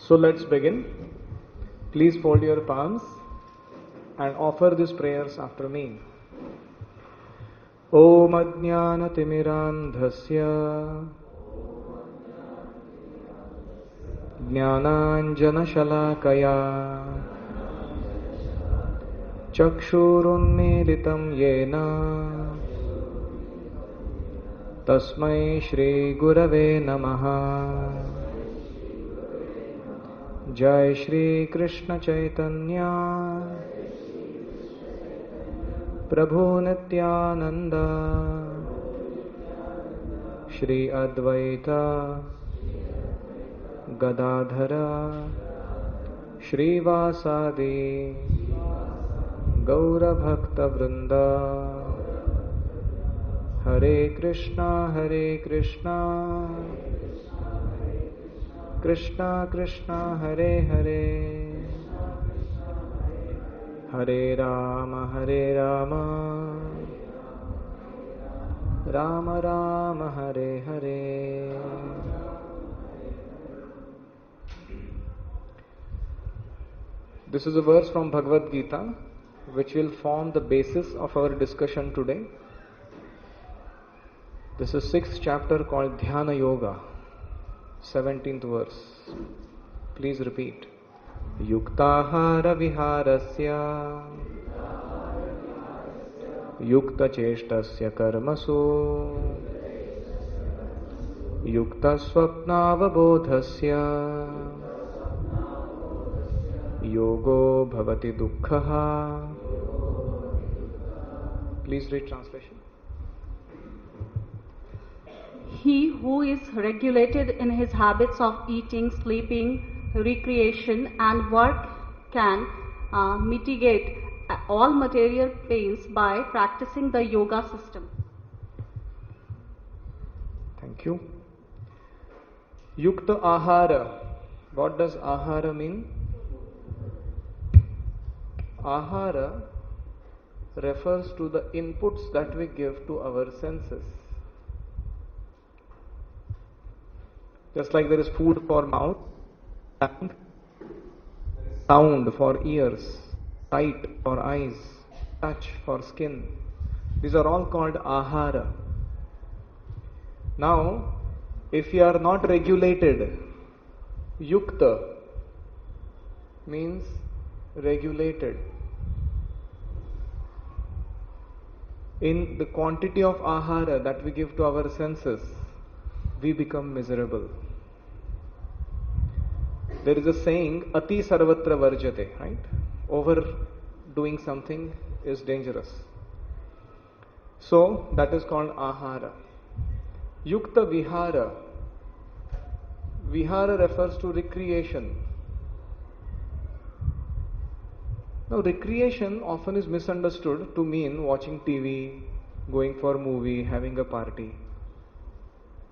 So let's begin. Please fold your palms and offer these prayers after me. Om Ajnanatimidandhasya Jnananjanashalakaya Chakshurunmilitam Yena Tasmai Shri Gurave Namaha. Jai Shri Krishna Chaitanya Prabhu Nityananda Shri Advaita Gadadhara Shri Vasadi Gaura Bhakta Vrinda. Hare Krishna Krishna Krishna Hare Hare Hare Rama Rama Rama Hare Hare. This is a verse from Bhagavad Gita which will form the basis of our discussion today. This is 6th chapter called Dhyana Yoga, 17th verse. Please repeat. Yuktahara viharasya Yukta cheshtasya karmasu Yukta swapnavabodhasya Yogo bhavati dukkhaha. Please read translation. He who is regulated in his habits of eating, sleeping, recreation and work can mitigate all material pains by practicing the yoga system. Thank you. Yukta ahara. What does ahara mean? Ahara refers to the inputs that we give to our senses. Just like there is food for mouth, sound for ears, sight for eyes, touch for skin. These are all called ahara. Now, if you are not regulated, yukta means regulated. In the quantity of ahara that we give to our senses, we become miserable. There is a saying, Ati sarvatra varjate, right? Overdoing something is dangerous. So, that is called ahara. Yukta vihara. Vihara refers to recreation. Now, recreation often is misunderstood to mean watching TV, going for a movie, having a party.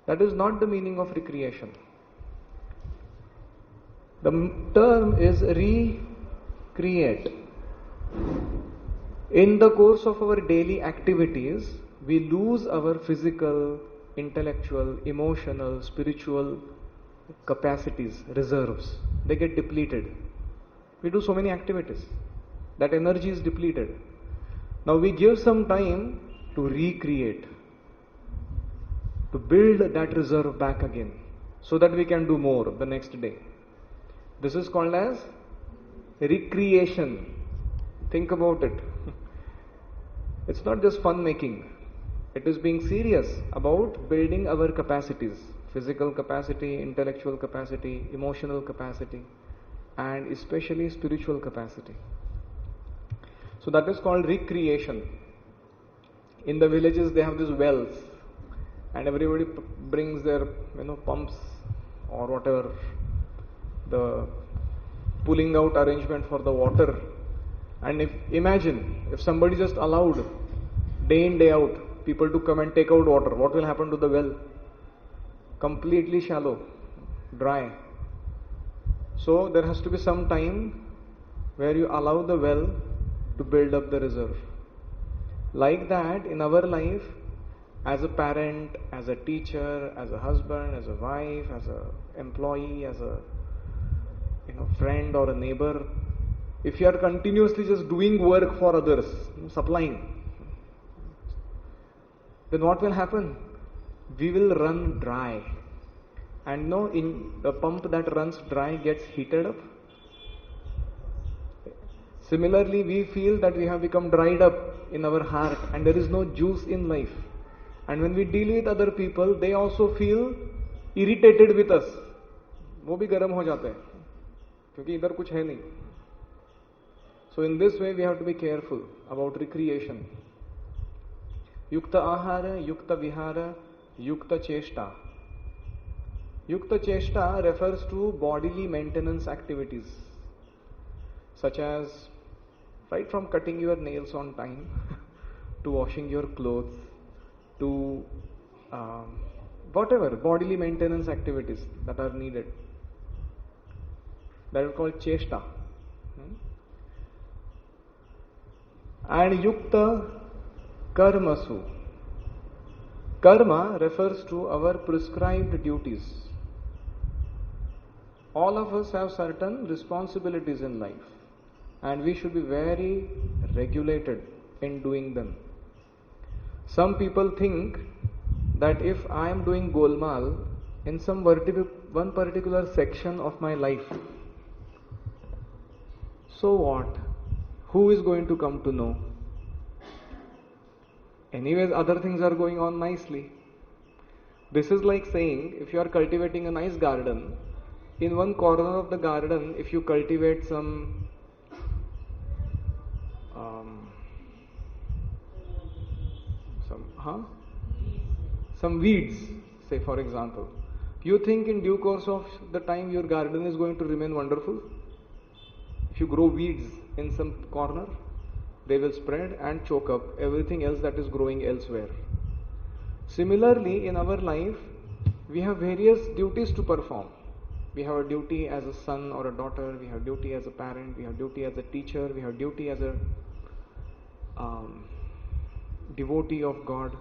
That is not the meaning of recreation. The term is recreate. In the course of our daily activities, we lose our physical, intellectual, emotional, spiritual capacities, reserves. They get depleted. We do so many activities. That energy is depleted. Now we give some time to recreate, to build that reserve back again, so that we can do more the next day. This is called as recreation. Think about it. It's not just fun making. It is being serious about building our capacities, physical capacity, intellectual capacity, emotional capacity, and especially spiritual capacity. So that is called recreation. In the villages they have these wells, and everybody brings their pumps or whatever, the pulling out arrangement for the water. And imagine if somebody just allowed day in day out people to come and take out water, what will happen to the well? Completely shallow, dry. So there has to be some time where you allow the well to build up the reserve. Like that, in our life, as a parent, as a teacher, as a husband, as a wife, as an employee, as a friend or a neighbor, if you are continuously just doing work for others, supplying, then what will happen? We will run dry. And in the pump that runs dry gets heated up. Similarly, we feel that we have become dried up in our heart and there is no juice in life. And when we deal with other people, they also feel irritated with us. वो भी गर्म हो जाते हैं क्योंकि इधर कुछ है नहीं. So in this way we have to be careful about recreation. Yukta ahara, yukta vihara, yukta cheshta. Yukta cheshta refers to bodily maintenance activities such as right from cutting your nails on time to washing your clothes to whatever bodily maintenance activities that are needed. That is called cheshta. And yukta karmasu. Karma refers to our prescribed duties. All of us have certain responsibilities in life and we should be very regulated in doing them. Some people think that if I am doing golmaal in one particular section of my life, so what? Who is going to come to know? Anyways, other things are going on nicely. This is like saying, if you are cultivating a nice garden, in one corner of the garden, if you cultivate some weeds, say for example, you think in due course of the time your garden is going to remain wonderful? If you grow weeds in some corner, they will spread and choke up everything else that is growing elsewhere. Similarly, in our life, we have various duties to perform. We have a duty as a son or a daughter, we have duty as a parent, we have duty as a teacher, we have duty as a devotee of God.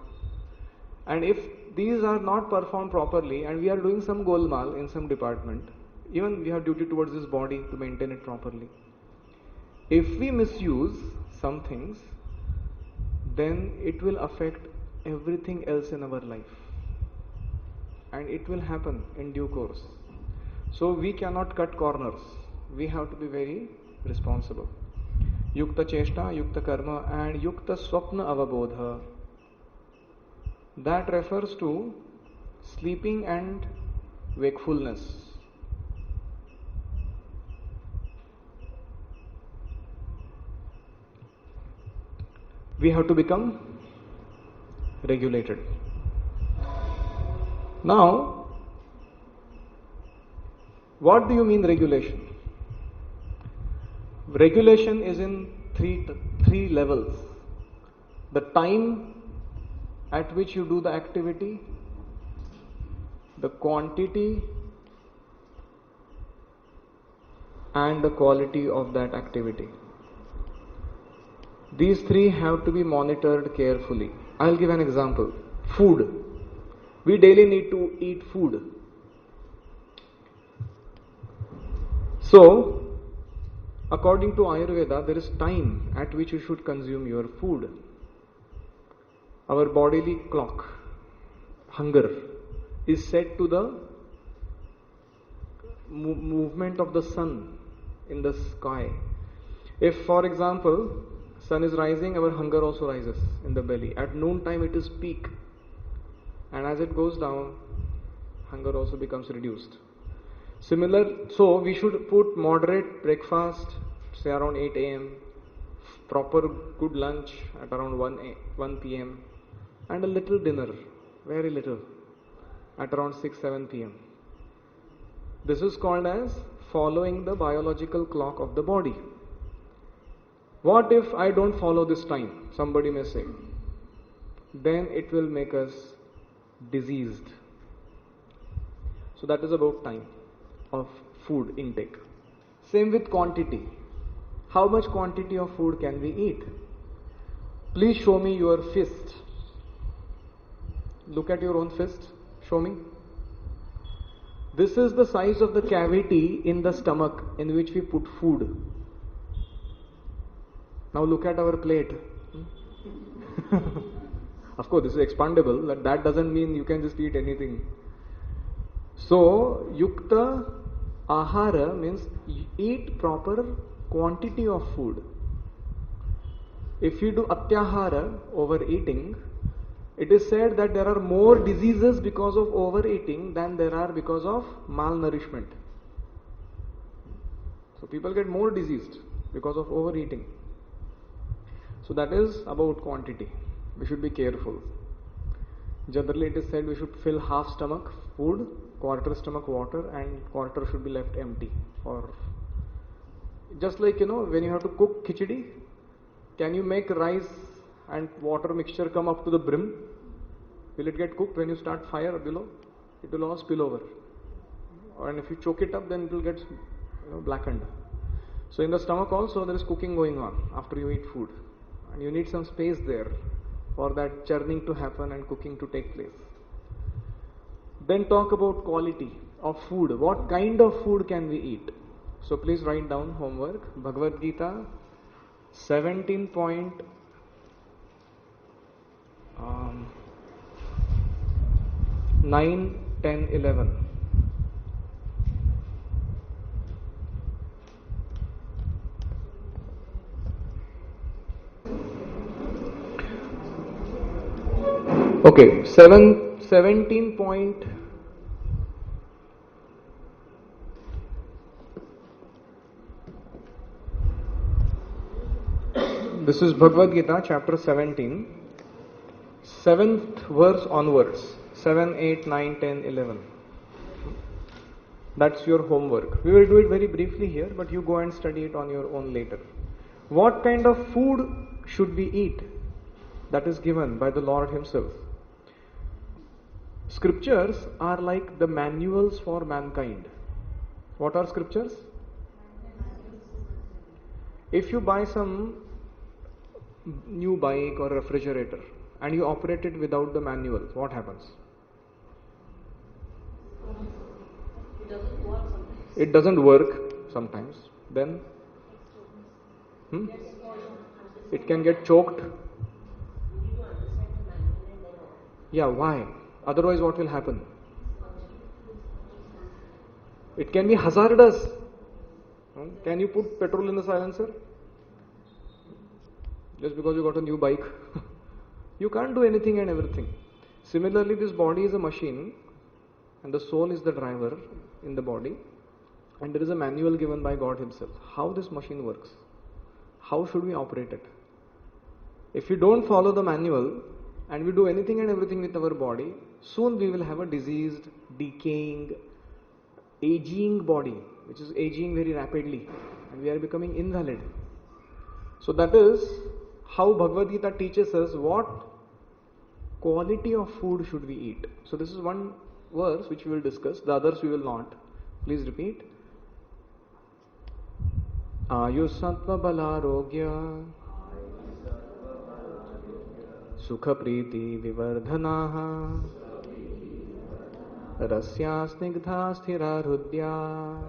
And if these are not performed properly and we are doing some golmaal in some department, even we have duty towards this body to maintain it properly. If we misuse some things, then it will affect everything else in our life. And it will happen in due course. So we cannot cut corners. We have to be very responsible. Yukta cheshta, yukta karma and yukta swapna avabodha. That refers to sleeping and wakefulness. We have to become regulated. Now, what do you mean regulation? Regulation is in three levels. The time at which you do the activity, the quantity and the quality of that activity. These three have to be monitored carefully. I'll give an example. Food. We daily need to eat food. So, according to Ayurveda, there is time at which you should consume your food. Our bodily clock, hunger, is set to the movement of the sun in the sky. If, for example, sun is rising, our hunger also rises in the belly. At noon time it is peak, and as it goes down, hunger also becomes reduced. So we should put moderate breakfast, say around 8 a.m., proper good lunch at around 1 p.m. and a little dinner, very little, at around 6-7 p.m. This is called as following the biological clock of the body. What if I don't follow this time? Somebody may say. Then it will make us diseased. So that is about time of food intake. Same with quantity. How much quantity of food can we eat? Please show me your fist. Look at your own fist. Show me. This is the size of the cavity in the stomach in which we put food. Now look at our plate. Of course, this is expandable. That doesn't mean you can just eat anything. So, yukta ahara means eat proper quantity of food. If you do atyahara, overeating, it is said that there are more diseases because of overeating than there are because of malnourishment. So people get more diseased because of overeating. So that is about quantity. We should be careful. Generally it is said we should fill half stomach food, quarter stomach water, and quarter should be left empty. Or just like when you have to cook khichdi, can you make rice and water mixture come up to the brim? Will it get cooked when you start fire below? It will all spill over. And if you choke it up, then it will get blackened. So in the stomach also there is cooking going on after you eat food. And you need some space there for that churning to happen and cooking to take place. Then talk about quality of food. What kind of food can we eat? So please write down homework. Bhagavad Gita 17.9, 10, 11. Okay, 17 point. This is Bhagavad Gita, chapter 17, 7th verse onwards. 7, 8, 9, 10, 11. That's your homework. We will do it very briefly here, but you go and study it on your own later. What kind of food should we eat? That is given by the Lord Himself. Scriptures are like the manuals for mankind. What are scriptures? If you buy some new bike or refrigerator and you operate it without the manual, what happens? It doesn't work sometimes. Then it can get choked. Yeah, why? Otherwise what will happen? It can be hazardous. Can you put petrol in the silencer? Just because you got a new bike. You can't do anything and everything. Similarly, this body is a machine and the soul is the driver in the body, and there is a manual given by God Himself. How this machine works? How should we operate it? If we don't follow the manual and we do anything and everything with our body, soon we will have a diseased, decaying, aging body, which is aging very rapidly, and we are becoming invalid. So that is how Bhagavad Gita teaches us what quality of food should we eat. So this is one verse which we will discuss, the others we will not. Please repeat. Ayusattva balarogya sukha priti vivardhanaha rasya snigdha sthira hrudya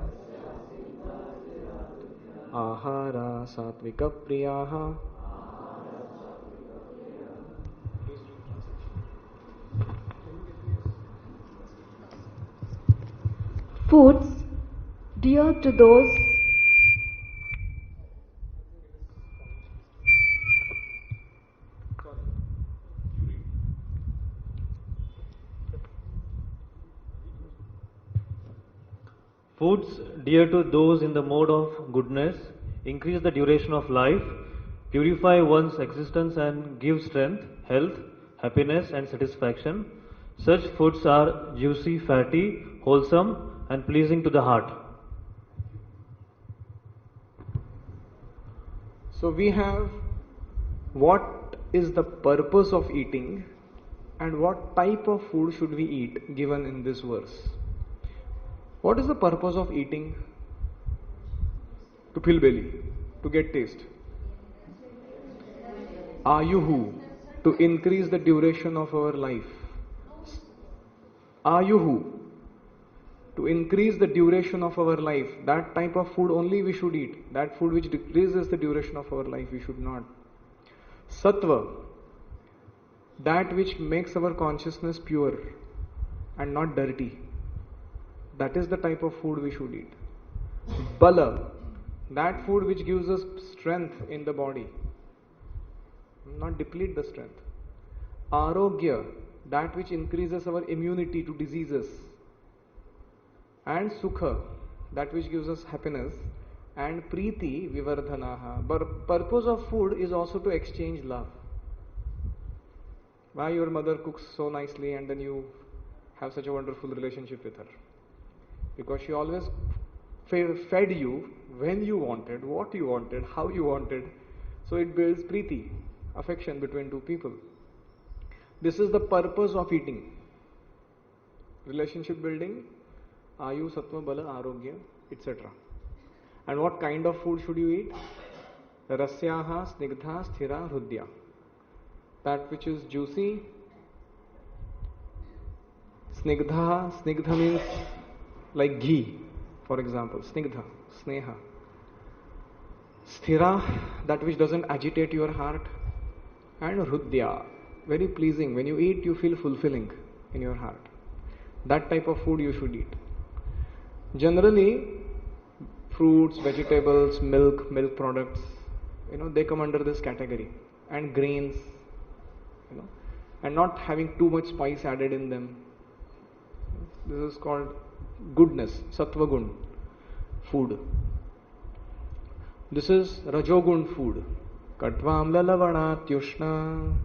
ahara satvika priyaha. Foods dear to those Foods dear to those in the mode of goodness increase the duration of life, purify one's existence and give strength, health, happiness and satisfaction. Such foods are juicy, fatty, wholesome and pleasing to the heart. So we have what is the purpose of eating and what type of food should we eat given in this verse. What is the purpose of eating? To fill belly, to get taste. Ayuhu, to increase the duration of our life. Ayuhu, to increase the duration of our life, that type of food only we should eat. That food which decreases the duration of our life, we should not. Sattva, that which makes our consciousness pure and not dirty. That is the type of food we should eat. Bala, that food which gives us strength in the body, not deplete the strength. Arogya, that which increases our immunity to diseases. And Sukha, that which gives us happiness. And Preeti Vivardhanaha. But purpose of food is also to exchange love. Why your mother cooks so nicely and then you have such a wonderful relationship with her? Because she always fed you when you wanted, what you wanted, how you wanted. So it builds Preeti, affection between two people. This is the purpose of eating. Relationship building, Ayu, Sattva, Bala, Arogya, etc. And what kind of food should you eat? Rasyaha, Snigdha, Sthira, Hrudya. That which is juicy. Snigdha means like ghee, for example. Snigdha, Sneha. Sthira, that which doesn't agitate your heart. And Hrudya, very pleasing. When you eat, you feel fulfilling in your heart. That type of food you should eat. Generally, fruits, vegetables, milk products, they come under this category. And grains, and not having too much spice added in them. This is called goodness, Sattva Gun food. This is Rajogun food. Katvam Lalavana Tyushna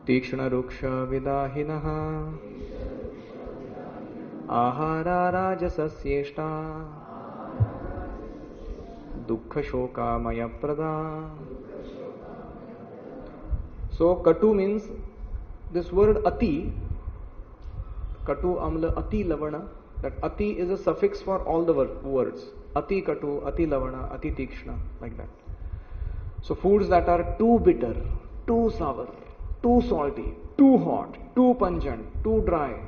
Tikshna Ruksha Vidahinaha Ahara Rajasasyeshta Dukkha Shoka Maya Prada. So Katu means this word Ati, Katu Amla Ati Lavana. That Ati is a suffix for all the words. Ati Katu, Ati Lavana, Ati Tikshna, like that. So foods that are too bitter, too sour, too salty, too hot, too pungent, too dry,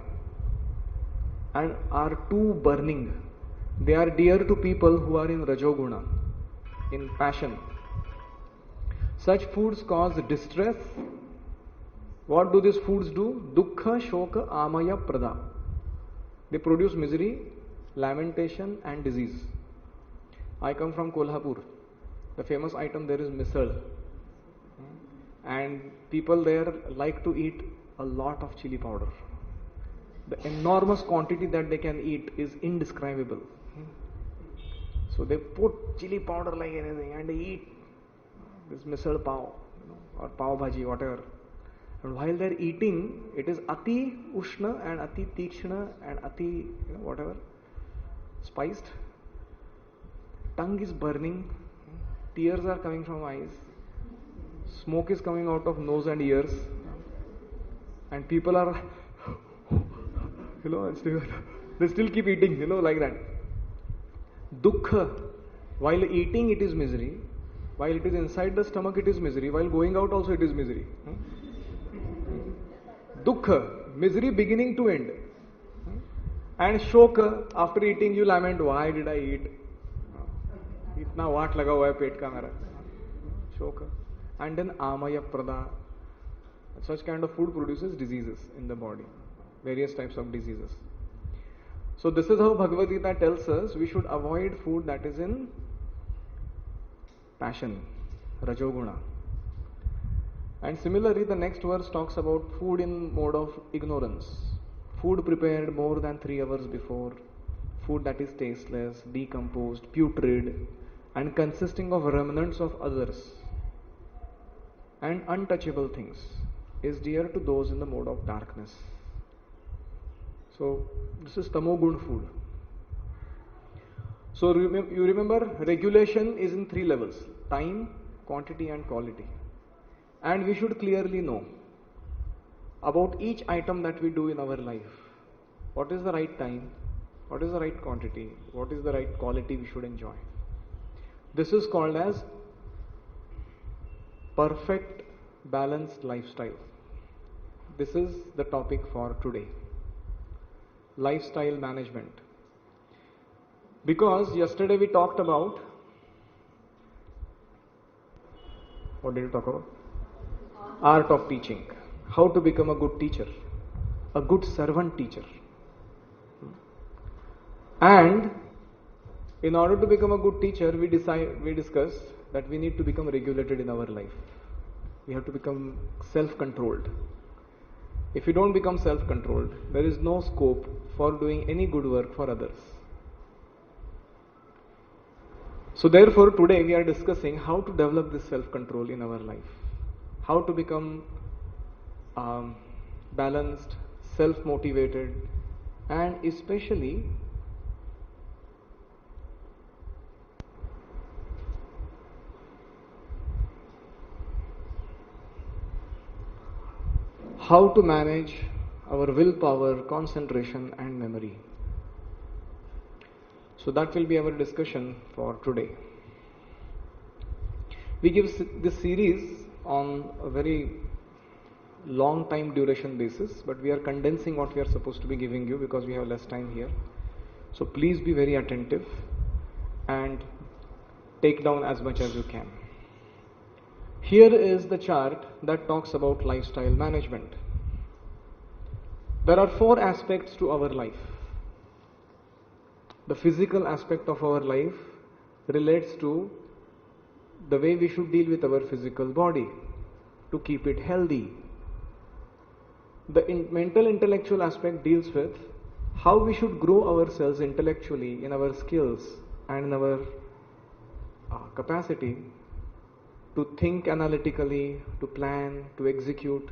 and are too burning. They are dear to people who are in Rajoguna, in passion. Such foods cause distress. What do these foods do? Dukkha, Shoka, Amaya, Prada. They produce misery, lamentation and disease. I come from Kolhapur. The famous item there is misal. And people there like to eat a lot of chili powder. The enormous quantity that they can eat is indescribable. So they put chili powder like anything and they eat this misal pav, or pav bhaji, whatever. And while they're eating, it is ati ushna and ati tikshna and ati whatever, spiced. Tongue is burning, tears are coming from eyes, smoke is coming out of nose and ears, and people are, they still keep eating, like that. Dukkha, while eating it is misery, while it is inside the stomach it is misery, while going out also it is misery. Dukkha, misery beginning to end. And shoka, after eating you lament, why did I eat? Itna vaat laga hua hai pet ka mera. Shoka. And then amaya prada. Such kind of food produces diseases in the body. Various types of diseases. So this is how Bhagavad Gita tells us we should avoid food that is in passion, Rajoguna. And similarly, the next verse talks about food in mode of ignorance. Food prepared more than 3 hours before, food that is tasteless, decomposed, putrid, and consisting of remnants of others, and untouchable things, is dear to those in the mode of darkness. So, this is tamogun food. So, you remember, regulation is in 3 levels: time, quantity, and quality. And we should clearly know about each item that we do in our life. What is the right time? What is the right quantity? What is the right quality we should enjoy? This is called as perfect balanced lifestyle. This is the topic for today. lifestyle management. Because yesterday we talked about, what did we talk about? Art of teaching. How to become a good teacher, a good servant teacher. And in order to become a good teacher, we discussed that we need to become regulated in our life. We have to become self-controlled. If you don't become self-controlled, there is no scope for doing any good work for others. So therefore, today we are discussing how to develop this self-control in our life. How to become balanced, self-motivated, and especially how to manage our willpower, concentration and memory. So that will be our discussion for today. We give this series on a very long time duration basis, but we are condensing what we are supposed to be giving you because we have less time here. So please be very attentive and take down as much as you can. Here is the chart that talks about lifestyle management. There are 4 aspects to our life. The physical aspect of our life relates to the way we should deal with our physical body to keep it healthy. The mental intellectual aspect deals with how we should grow ourselves intellectually in our skills and in our capacity to think analytically, to plan, to execute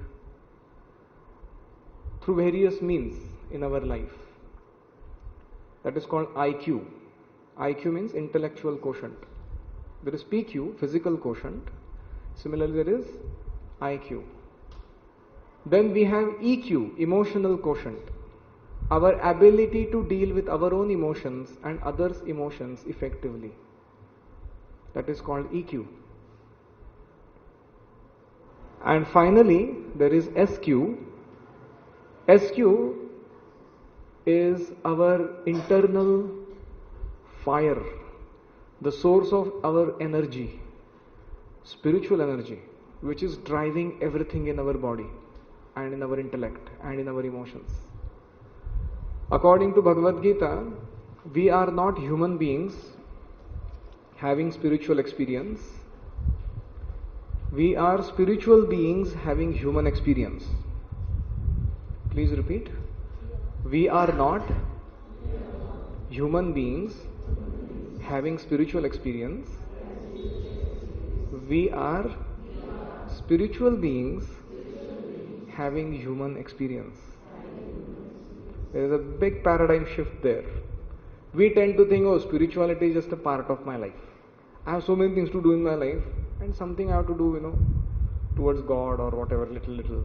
through various means in our life. That is called IQ. IQ means intellectual quotient. There is PQ, physical quotient. Similarly, there is IQ. Then we have EQ, emotional quotient. Our ability to deal with our own emotions and others' emotions effectively. That is called EQ. And finally, there is SQ. SQ is our internal fire, the source of our energy, spiritual energy, which is driving everything in our body and in our intellect and in our emotions. According to Bhagavad Gita, we are not human beings having spiritual experience. We are spiritual beings having human experience. Please repeat. We are not human beings having spiritual experience. We are spiritual beings having human experience. There is a big paradigm shift there. We tend to think, oh, spirituality is just a part of my life. I have so many things to do in my life and something I have to do, towards God or whatever, little.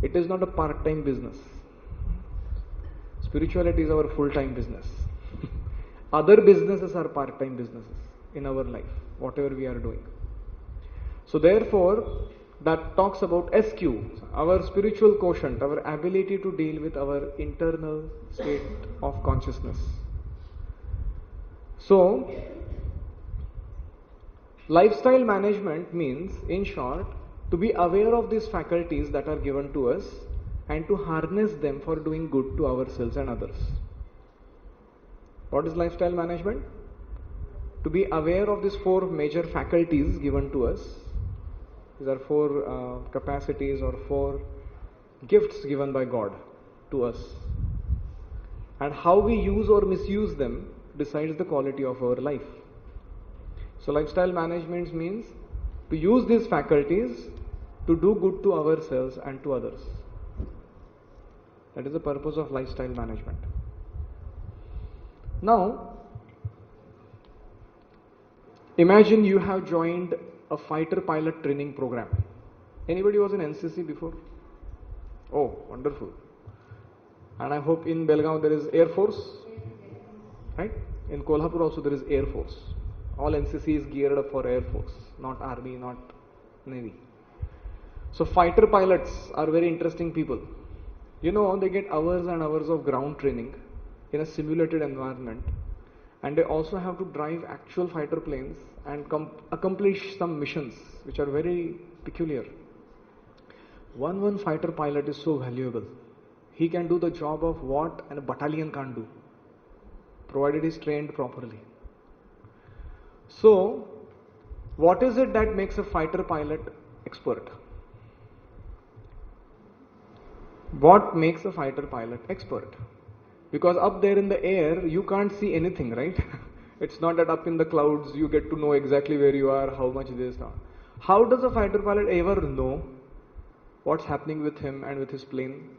It is not a part-time business. Spirituality is our full-time business. Other businesses are part-time businesses in our life, whatever we are doing. So therefore, that talks about SQ, our spiritual quotient, our ability to deal with our internal state of consciousness. So, lifestyle management means, in short, to be aware of these faculties that are given to us and to harness them for doing good to ourselves and others. What is lifestyle management? To be aware of these 4 major faculties given to us. These are 4 capacities or 4 gifts given by God to us. And how we use or misuse them decides the quality of our life. So lifestyle management means to use these faculties to do good to ourselves and to others. That is the purpose of lifestyle management. Now, imagine you have joined a fighter pilot training program. Anybody was in NCC before? Oh, wonderful. And I hope in Belgaum there is Air Force, right? In Kolhapur also there is Air Force. All NCC is geared up for Air Force, not Army, not Navy. So fighter pilots are very interesting people. You know, they get hours and hours of ground training in a simulated environment, and they also have to drive actual fighter planes and accomplish some missions which are very peculiar. One fighter pilot is so valuable. He can do the job of what a battalion can't do, provided he's trained properly. So, what is it that makes a fighter pilot expert? What makes a fighter pilot expert? Because up there in the air, you can't see anything, right? It's not that up in the clouds you get to know exactly where you are, how much this. How does a fighter pilot ever know what's happening with him and with his plane?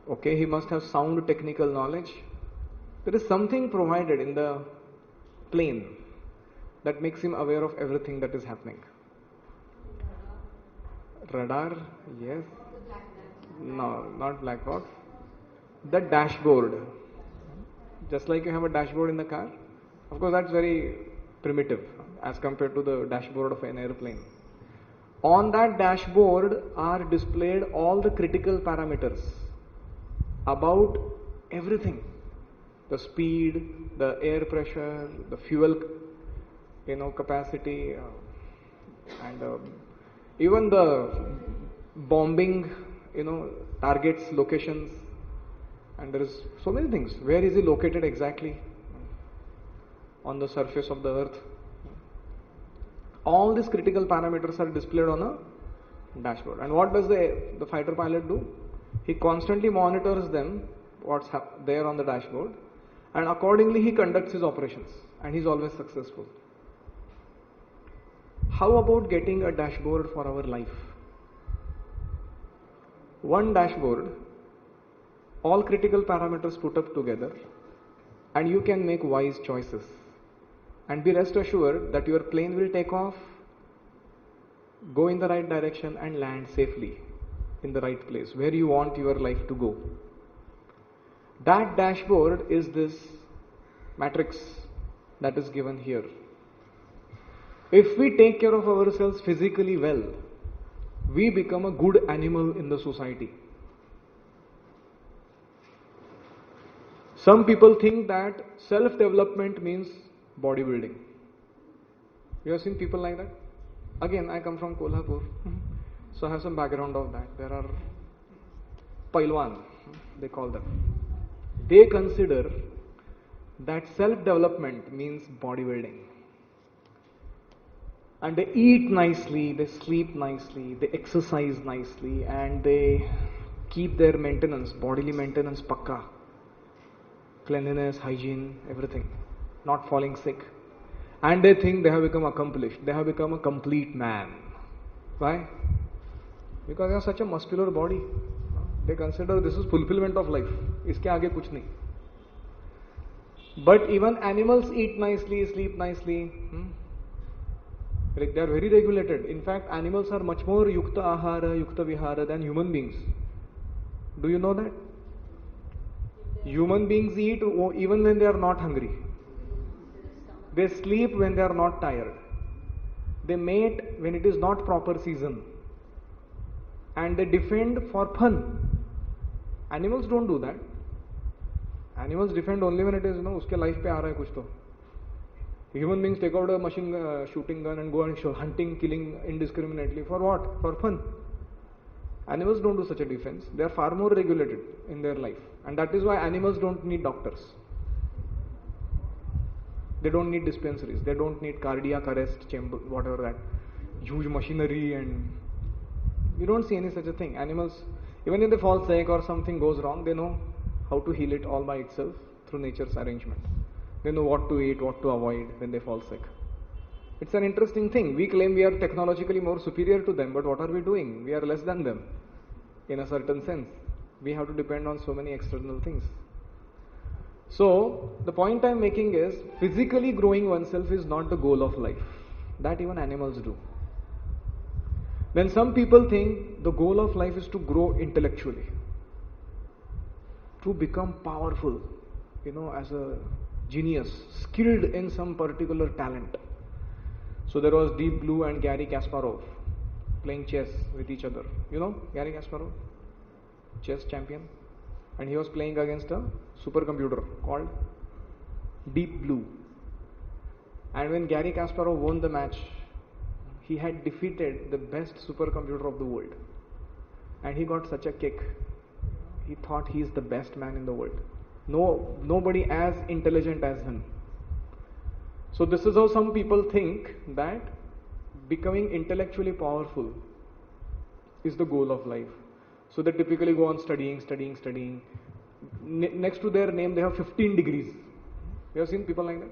Okay, he must have sound technical knowledge. There is something provided in the plane that makes him aware of everything that is happening. Radar, yes. No, not black box. The dashboard. Just like you have a dashboard in the car. Of course, that's very primitive as compared to the dashboard of an airplane. On that dashboard are displayed all the critical parameters about everything. The speed, the air pressure, the fuel, capacity, and even the bombing, targets, locations, and there is so many things. Where is he located exactly on the surface of the earth? All these critical parameters are displayed on a dashboard. And what does the fighter pilot do? He constantly monitors them, what's there on the dashboard, and accordingly he conducts his operations, and he's always successful. How about getting a dashboard for our life? One dashboard, all critical parameters put up together, and you can make wise choices. And be rest assured that your plane will take off, go in the right direction, and land safely in the right place where you want your life to go. That dashboard is this matrix that is given here. If we take care of ourselves physically well, we become a good animal in the society. Some people think that self-development means bodybuilding. You have seen people like that? Again, I come from Kolhapur, so I have some background of that. There are Pailwan, they call them. They consider that self-development means bodybuilding. And they eat nicely, they sleep nicely, they exercise nicely, and they keep their maintenance, bodily maintenance pakka. Cleanliness, hygiene, everything. Not falling sick. And they think they have become accomplished. They have become a complete man. Why? Because they have such a muscular body. They consider this is fulfillment of life. Iske aage kuch nahi. But even animals eat nicely, sleep nicely. They are very regulated. In fact, animals are much more yukta ahara, yukta vihara than human beings. Do you know that? Human beings eat even when they are not hungry. They sleep when they are not tired. They mate when it is not proper season. And they defend for fun. Animals don't do that. Animals defend only when it is, uske life pe aa raha hai kuch to. Human beings take out a machine shooting gun and go and hunting, killing indiscriminately. For what? For fun. Animals don't do such a defense. They are far more regulated in their life. And that is why animals don't need doctors. They don't need dispensaries. They don't need cardiac arrest chamber, whatever that. Huge machinery, and you don't see any such a thing. Animals, even if they fall sick or something goes wrong, they know how to heal it all by itself through nature's arrangement. They know what to eat, what to avoid when they fall sick. It's an interesting thing. We claim we are technologically more superior to them, but what are we doing? We are less than them in a certain sense. We have to depend on so many external things. So, the point I am making is, physically growing oneself is not the goal of life. That even animals do. Then some people think the goal of life is to grow intellectually, to become powerful, as a genius, skilled in some particular talent. So there was Deep Blue and Garry Kasparov playing chess with each other. You know Garry Kasparov? chess champion, and he was playing against a supercomputer called Deep Blue. And when Garry Kasparov won the match, he had defeated the best supercomputer of the world. And he got such a kick. He thought he is the best man in the world. Nobody as intelligent as him. So this is how some people think that becoming intellectually powerful is the goal of life. So they typically go on studying. Next to their name they have 15 degrees. You have seen people like that?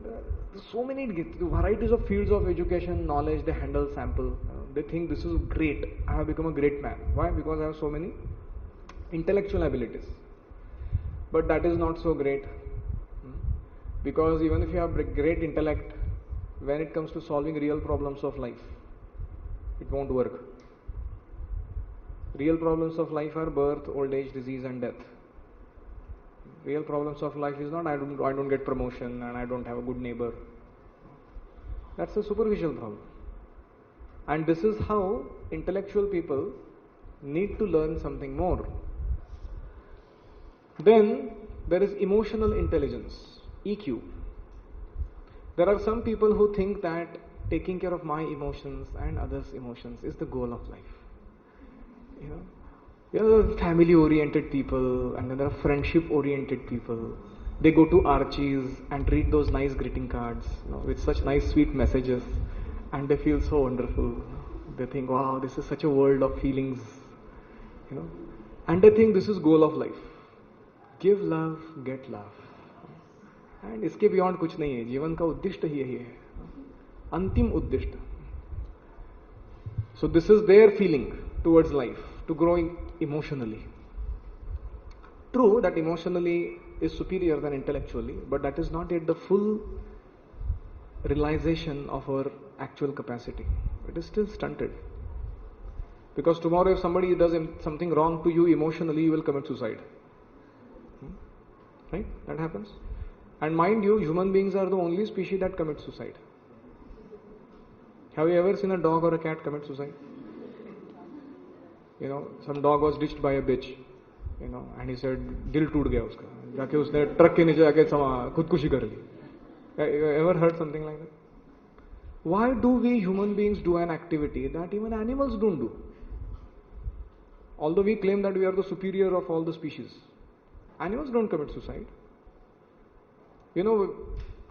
There are so many varieties of fields of education, knowledge, they handle sample. They think this is great. I have become a great man. Why? Because I have so many intellectual abilities. But that is not so great. Because even if you have great intellect, when it comes to solving real problems of life, it won't work. Real problems of life are birth, old age, disease and death. Real problems of life is not I don't get promotion and I don't have a good neighbor. That's a superficial problem. And this is how intellectual people need to learn something more. Then there is emotional intelligence, EQ. There are some people who think that taking care of my emotions and others' emotions is the goal of life. There are family-oriented people, and then there are friendship-oriented people. They go to Archie's and read those nice greeting cards, with such nice sweet messages, and they feel so wonderful. They think, wow, this is such a world of feelings, and they think this is goal of life. Give love, get love. And इसके beyond कुछ नहीं है. जीवन का उद्दिष्ट ही यही है, अंतिम उद्दिष्ट. So this is their feeling towards life, to growing emotionally. True that emotionally is superior than intellectually, but that is not yet the full realization of our actual capacity. It is still stunted. Because tomorrow if somebody does something wrong to you emotionally, you will commit suicide. Right? That happens. And mind you, human beings are the only species that commit suicide. Have you ever seen a dog or a cat commit suicide? Some dog was ditched by a bitch, and he said, दिल टूट गया उसका, जाके उसने truck के नीचे जाके खुदकुशी कर ली. Ever heard something like that? Why do we human beings do an activity that even animals don't do? Although we claim that we are the superior of all the species, animals don't commit suicide.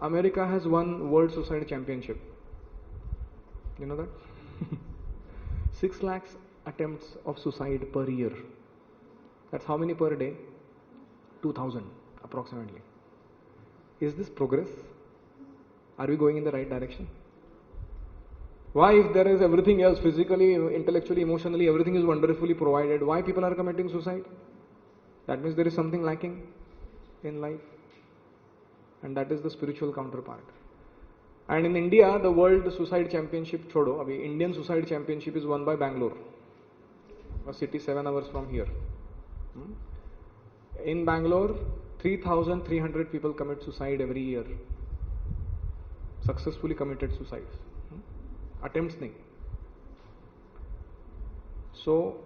America has won World Suicide Championship. You know that? 6 lakhs attempts of suicide per year. That's how many per day? 2000 approximately. Is this progress? Are we going in the right direction? Why, if there is everything else, physically, intellectually, emotionally, everything is wonderfully provided, why people are committing suicide? That means there is something lacking in life. And that is the spiritual counterpart. And in India, the World Suicide Championship, Indian Suicide Championship is won by Bangalore, a city 7 hours from here. In Bangalore, 3,300 people commit suicide every year. Successfully committed suicides. Attempts nahi. So,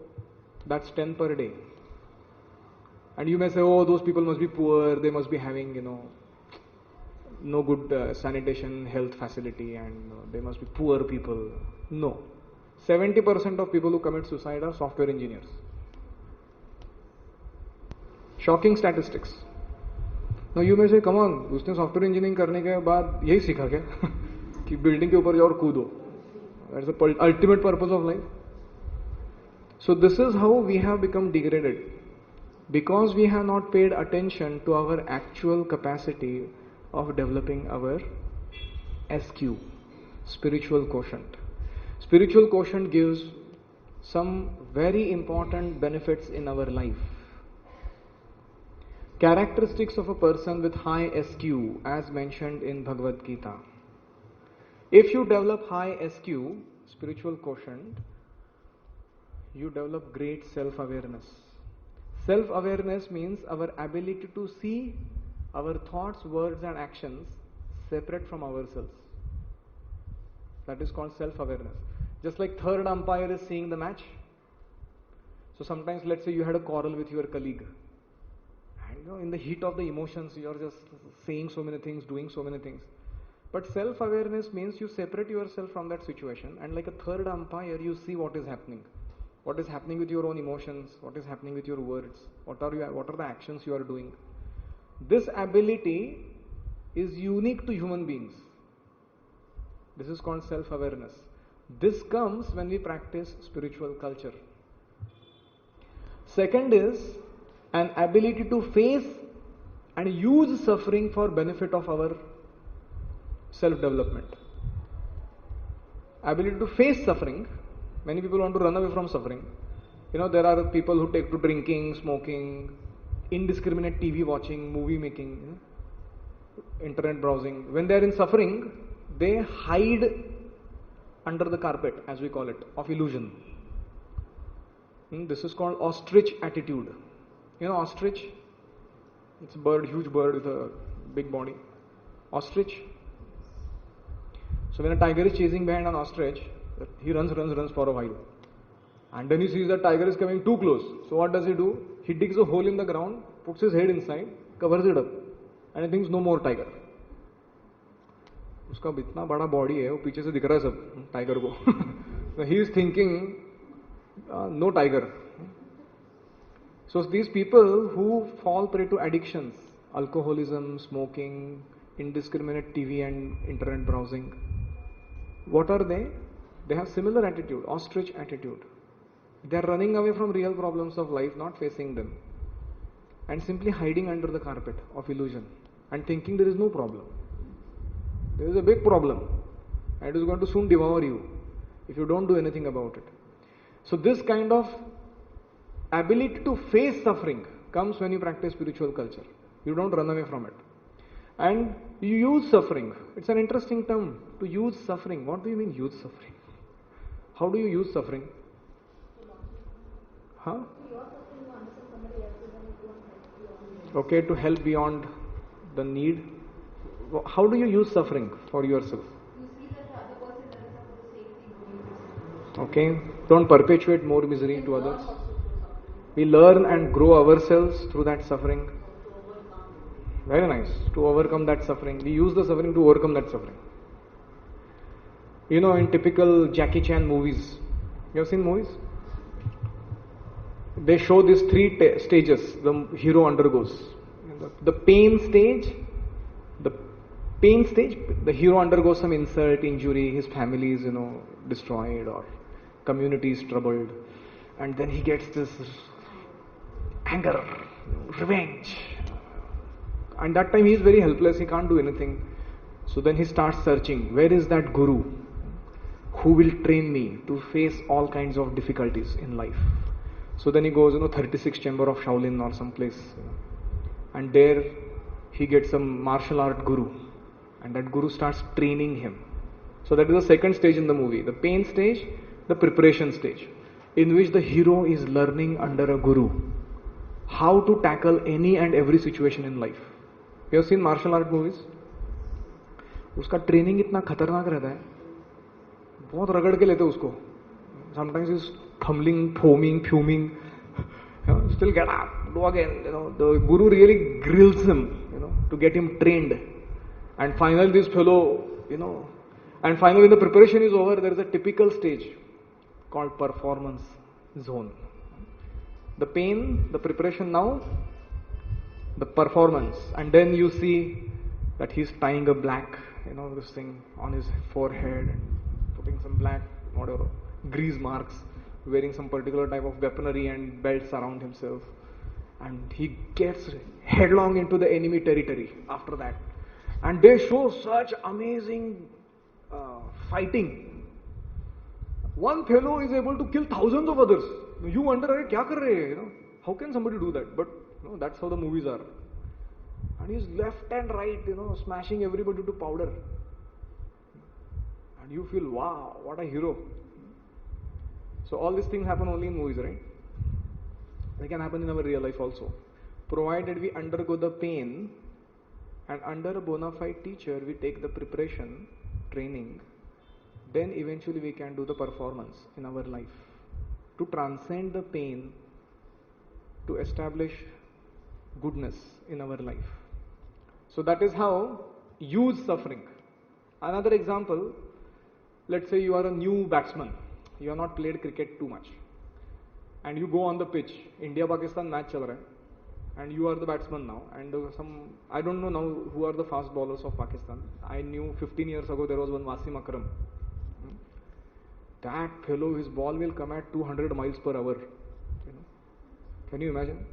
that's 10 per day. And you may say, oh, those people must be poor, they must be having, no good sanitation, health facility, and they must be poor people. No. 70% of people who commit suicide are software engineers. Shocking statistics. Now you may say, come on, उसने software engineering करने के बाद यही सीखा क्या कि building के ऊपर जाओ और कूदो. That's the ultimate purpose of life. So this is how we have become degraded, because we have not paid attention to our actual capacity of developing our SQ, spiritual quotient. Spiritual quotient gives some very important benefits in our life. Characteristics of a person with high SQ, as mentioned in Bhagavad Gita. If you develop high SQ, spiritual quotient, you develop great self-awareness. Self-awareness means our ability to see our thoughts, words and actions separate from ourselves. That is called self-awareness. Just like third umpire is seeing the match. So sometimes, let's say you had a quarrel with your colleague, and in the heat of the emotions, you are just saying so many things, doing so many things. But self-awareness means you separate yourself from that situation, and like a third umpire, you see what is happening. What is happening with your own emotions? What is happening with your words? What are the actions you are doing? This ability is unique to human beings. This is called self-awareness. This comes when we practice spiritual culture. Second is an ability to face and use suffering for benefit of our self-development. Ability to face suffering. Many people want to run away from suffering. There are people who take to drinking, smoking, indiscriminate TV watching, movie making, internet browsing. When they are in suffering, they hide under the carpet, as we call it, of illusion. This is called ostrich attitude. Ostrich? It's a bird, huge bird with a big body. Ostrich. So when a tiger is chasing behind an ostrich, he runs for a while. And then he sees that tiger is coming too close. So what does he do? He digs a hole in the ground, puts his head inside, covers it up, and he thinks no more tiger. उसका इतना बड़ा body है, वो पीछे से दिख रहा है सब टाइगर को. So he is thinking no tiger. So these people who fall prey to addictions, alcoholism, smoking, indiscriminate TV and internet browsing, what are they? They have similar attitude, ostrich attitude. They are running away from real problems of life, not facing them, and simply hiding under the carpet of illusion and thinking there is no problem. There is a big problem and it is going to soon devour you if you don't do anything about it. So this kind of ability to face suffering comes when you practice spiritual culture. You don't run away from it. And you use suffering. It's an interesting term, to use suffering. What do you mean use suffering? How do you use suffering? Huh? Okay, to help beyond the need. How do you use suffering for yourself? Okay, don't perpetuate more misery to others. We learn and grow ourselves through that suffering. Very nice. To overcome that suffering. We use the suffering to overcome that suffering. In typical Jackie Chan movies, you have seen movies? They show these three stages the hero undergoes. The pain stage, the hero undergoes some insult, injury, his family is, destroyed or community is troubled. And then he gets this anger, revenge. And that time he is very helpless, he can't do anything. So then he starts searching, where is that guru who will train me to face all kinds of difficulties in life? So then he goes, 36 chamber of Shaolin or some place. And there he gets some martial art guru. And that guru starts training him. So that is the second stage in the movie. The pain stage, the preparation stage, in which the hero is learning under a guru how to tackle any and every situation in life. You have seen martial art movies? उसका training इतना खतरनाक रहता है, बहुत रगड़ के लेते उसको. Sometimes he's fumbling, foaming, fuming, still get up, do again. The guru really grills him, to get him trained. And finally this fellow, and finally when the preparation is over, there is a typical stage called performance zone. The pain, the preparation now, the performance. And then you see that he's tying a black, this thing on his forehead, and putting some black, whatever, grease marks, wearing some particular type of weaponry and belts around himself. And he gets headlong into the enemy territory after that. And they show such amazing fighting. One fellow is able to kill thousands of others. You wonder, kya kar rahe hai? How can somebody do that? But that's how the movies are. And he's left and right, smashing everybody to powder. And you feel, wow, what a hero. So all these things happen only in movies, right? They can happen in our real life also. Provided we undergo the pain, and under a bona fide teacher we take the preparation, training, then eventually we can do the performance in our life. To transcend the pain to establish goodness in our life. So that is how use suffering. Another example, let's say you are a new batsman, you have not played cricket too much, and you go on the pitch, India-Pakistan match chal raha hai, and you are the batsman now, and I don't know now who are the fast bowlers of Pakistan. I knew 15 years ago there was one Wasim Akram. That fellow, his ball will come at 200 miles per hour. Can you imagine?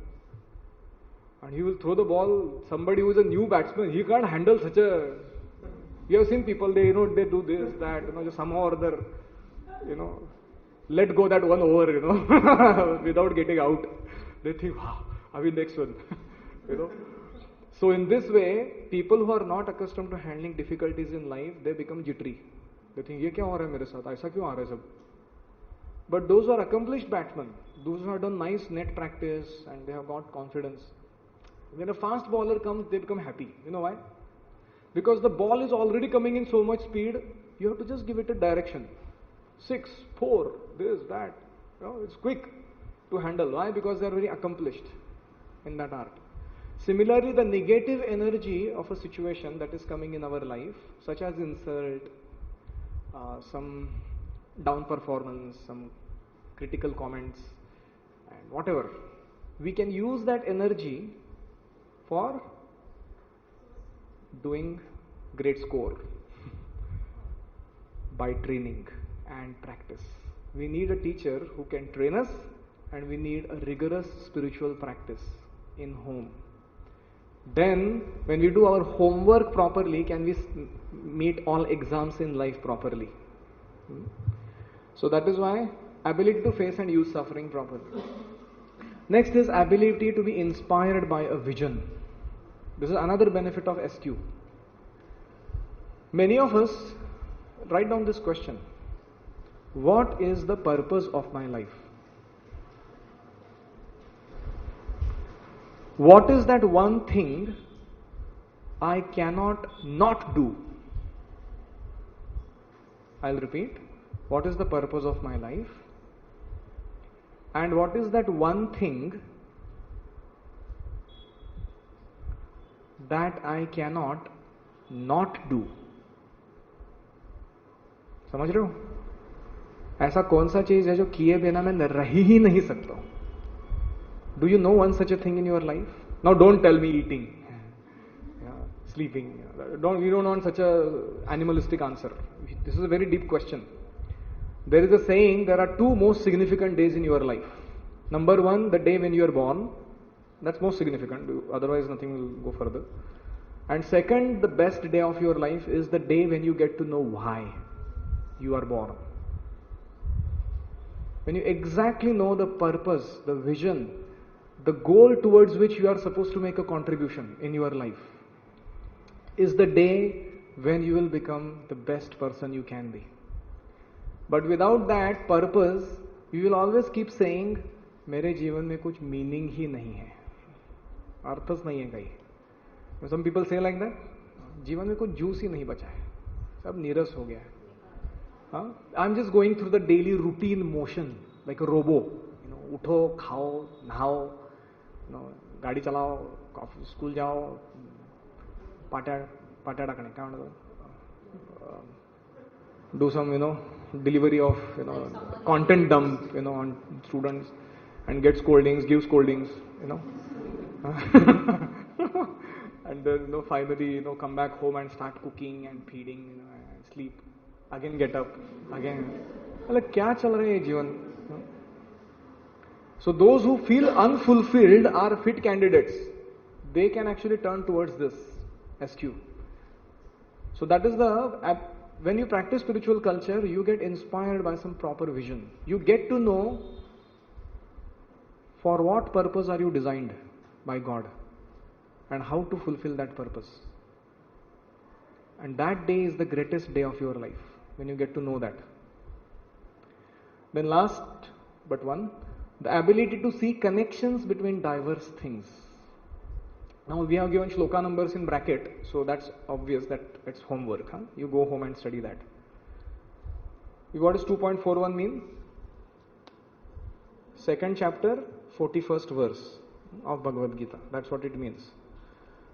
And he will throw the ball, somebody who is a new batsman, he can't handle such a... You have seen people, they they do this, that, just somehow or other, let go that one over, without getting out. They think, wow, I'll be next one. So in this way, people who are not accustomed to handling difficulties in life, they become jittery. They think, ये क्या हो रहा है मेरे साथ? ऐसा क्यों आ रहा है सब? But those who are accomplished batsmen, those who have done nice net practice and they have got confidence, when a fast bowler comes, they become happy. You know why? Because the ball is already coming in so much speed, you have to just give it a direction. 6, 4, this, that. It's quick to handle. Why? Because they are very accomplished in that art. Similarly, the negative energy of a situation that is coming in our life, such as insult, some down performance, some critical comments, and whatever, we can use that energy for doing great score by training and practice. We need a teacher who can train us, and we need a rigorous spiritual practice in home. Then, when we do our homework properly, can we meet all exams in life properly? So that is why ability to face and use suffering properly. Next is ability to be inspired by a vision. This is another benefit of SQ. Many of us write down this question: what is the purpose of my life? What is that one thing I cannot not do? I'll repeat. What is the purpose of my life? And what is that one thing that I cannot not do? समझ रहे हो? ऐसा कौन सा चीज है जो किए बिना मैं रह ही नहीं सकता हूं? Do you know one such a thing in your life? Now don't tell me eating, sleeping. We don't want such a animalistic answer. This is a very deep question. There is a saying, there are two most significant days in your life. Number one, the day when you are born. That's most significant. Otherwise nothing will go further. And second, the best day of your life is the day when you get to know why you are born. When you exactly know the purpose, the vision, the goal towards which you are supposed to make a contribution in your life, is the day when you will become the best person you can be. But without that purpose, you will always keep saying, मेरे जीवन में कुछ meaning ही नहीं है, earth's नहीं है कहीं. Some people say like that, जीवन में कुछ juice ही नहीं बचा है, सब नीरस हो गया है. I'm just going through the daily routine motion like a robo. उठो, खाओ, नहाओ, गाड़ी चलाओ, स्कूल जाओ, पाट्या टाकणे काय म्हणतो, do some delivery of content dump on students and get scoldings, give scoldings, and then finally come back home and start cooking and feeding, and sleep, again get up, again. Like क्या चल रहा है जीवन? So those who feel unfulfilled are fit candidates. They can actually turn towards this SQ. So that is when you practice spiritual culture, you get inspired by some proper vision. You get to know for what purpose are you designed by God and how to fulfill that purpose. And that day is the greatest day of your life, when you get to know that. Then last but one, the ability to see connections between diverse things. Now we have given shloka numbers in bracket, so that's obvious that it's homework. You go home and study that. What does 2.41 mean? Second chapter, 41st verse of Bhagavad Gita. That's what it means.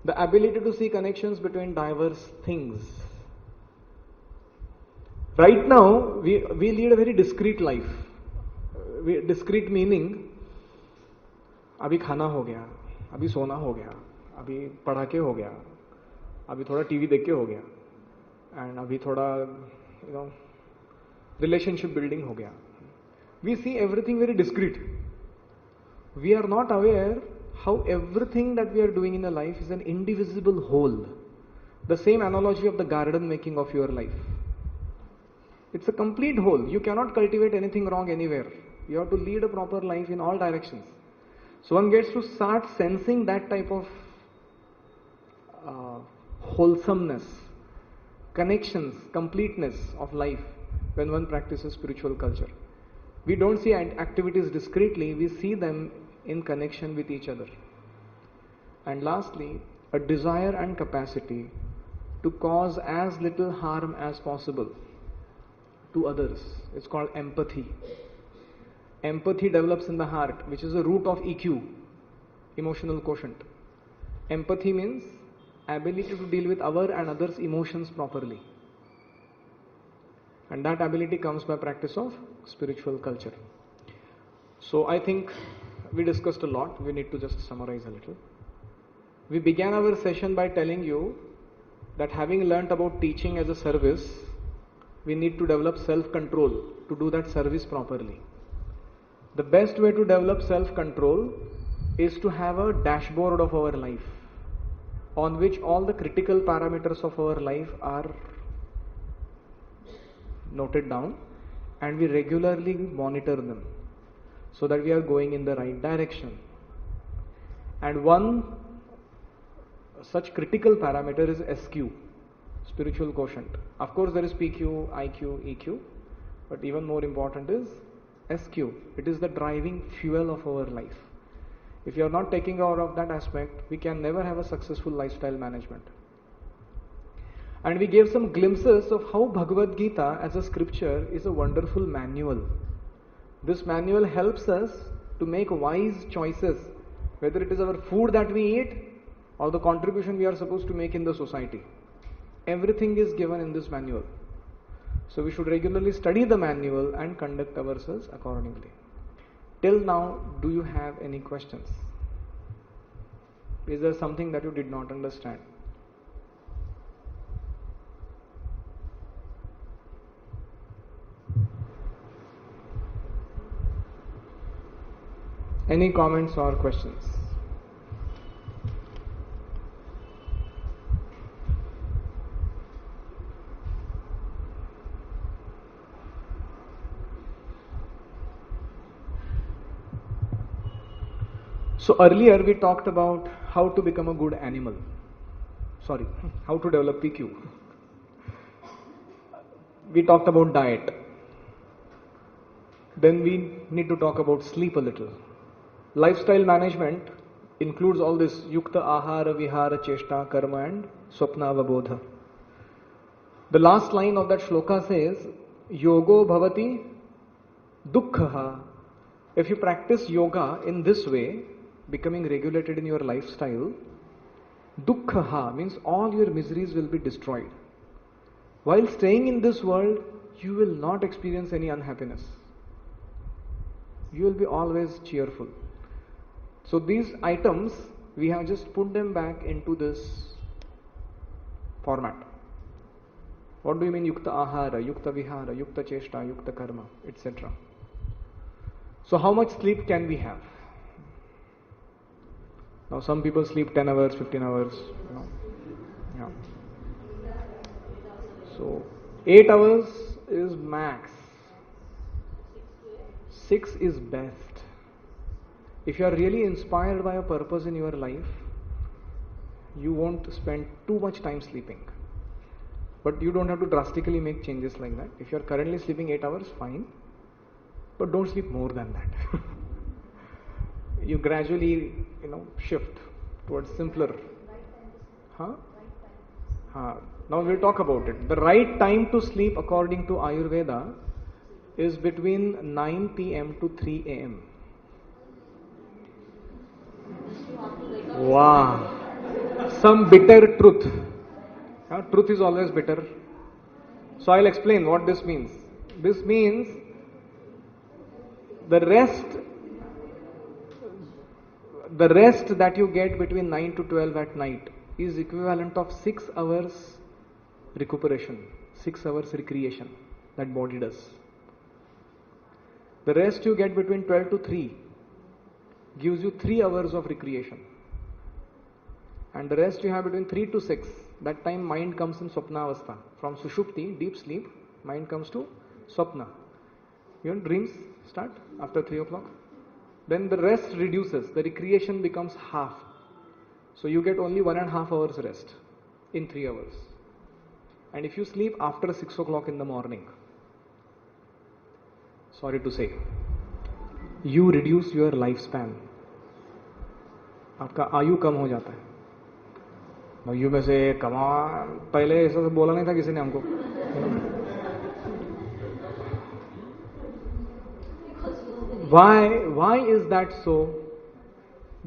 The ability to see connections between diverse things. Right now, we lead a very discrete life. Discrete meaning, अभी खाना हो गया, अभी सोना हो गया, अभी पढ़ाके हो गया, अभी थोड़ा टीवी देख के हो गया, and अभी थोड़ा relationship building हो गया. We see everything very discrete. We are not aware how everything that we are doing in a life is an indivisible whole. The same analogy of the garden making of your life. It's a complete whole. You cannot cultivate anything wrong anywhere. You have to lead a proper life in all directions. So one gets to start sensing that type of wholesomeness, connections, completeness of life when one practices spiritual culture. We don't see activities discretely, we see them in connection with each other. And lastly, a desire and capacity to cause as little harm as possible to others. It's called empathy. Empathy develops in the heart, which is the root of EQ, emotional quotient. Empathy means ability to deal with our and others' emotions properly. And that ability comes by practice of spiritual culture. So I think we discussed a lot. We need to just summarize a little. We began our session by telling you that having learnt about teaching as a service, we need to develop self-control to do that service properly. The best way to develop self-control is to have a dashboard of our life on which all the critical parameters of our life are noted down, and we regularly monitor them so that we are going in the right direction. And one such critical parameter is SQ, spiritual quotient. Of course there is PQ, IQ, EQ, but even more important is SQ. It is the driving fuel of our life. If you are not taking care of that aspect, we can never have a successful lifestyle management. And we gave some glimpses of how Bhagavad Gita as a scripture is a wonderful manual. This manual helps us to make wise choices, whether it is our food that we eat or the contribution we are supposed to make in the society. Everything is given in this manual. So we should regularly study the manual and conduct ourselves accordingly. Till now, do you have any questions? Is there something that you did not understand? Any comments or questions? So earlier we talked about how to become a good animal. Sorry, how to develop PQ. We talked about diet. Then we need to talk about sleep a little. Lifestyle management includes all this yukta ahara, vihara, cheshta, karma and swapna avabodha. The last line of that shloka says, yogo bhavati dukkhaha. If you practice yoga in this way, becoming regulated in your lifestyle, dukkhaha means all your miseries will be destroyed. While staying in this world, you will not experience any unhappiness. You will be always cheerful. So these items, we have just put them back into this format. What do you mean yukta ahara, yukta vihara, yukta cheshta, yukta karma, etc. So how much sleep can we have? Now some people sleep 10 hours, 15 hours, Yeah. So 8 hours is max. 6 is best. If you are really inspired by a purpose in your life, you won't spend too much time sleeping. But you don't have to drastically make changes like that. If you are currently sleeping 8 hours, fine. But don't sleep more than that. You gradually, shift towards simpler. Now we'll talk about it. The right time to sleep according to Ayurveda is between 9 p.m. to 3 a.m. Wow. Some bitter truth. Truth is always bitter. So I'll explain what this means. This means the rest that you get between 9 to 12 at night is equivalent of 6 hours recuperation, 6 hours recreation that body does. The rest you get between 12 to 3 gives you 3 hours of recreation. And the rest you have between 3 to 6, that time mind comes in Swapnavastha. From Sushupti, deep sleep, mind comes to Swapna. Your dreams start after 3 o'clock. Then the rest reduces, the recreation becomes half. So you get only 1.5 hours rest in 3 hours. And if you sleep after 6 o'clock in the morning, sorry to say, you reduce your lifespan. आपका आयु कम हो जाता है. आयु में से कमा, पहले ऐसा तो बोला नहीं था किसी ने हमको. Why is that so?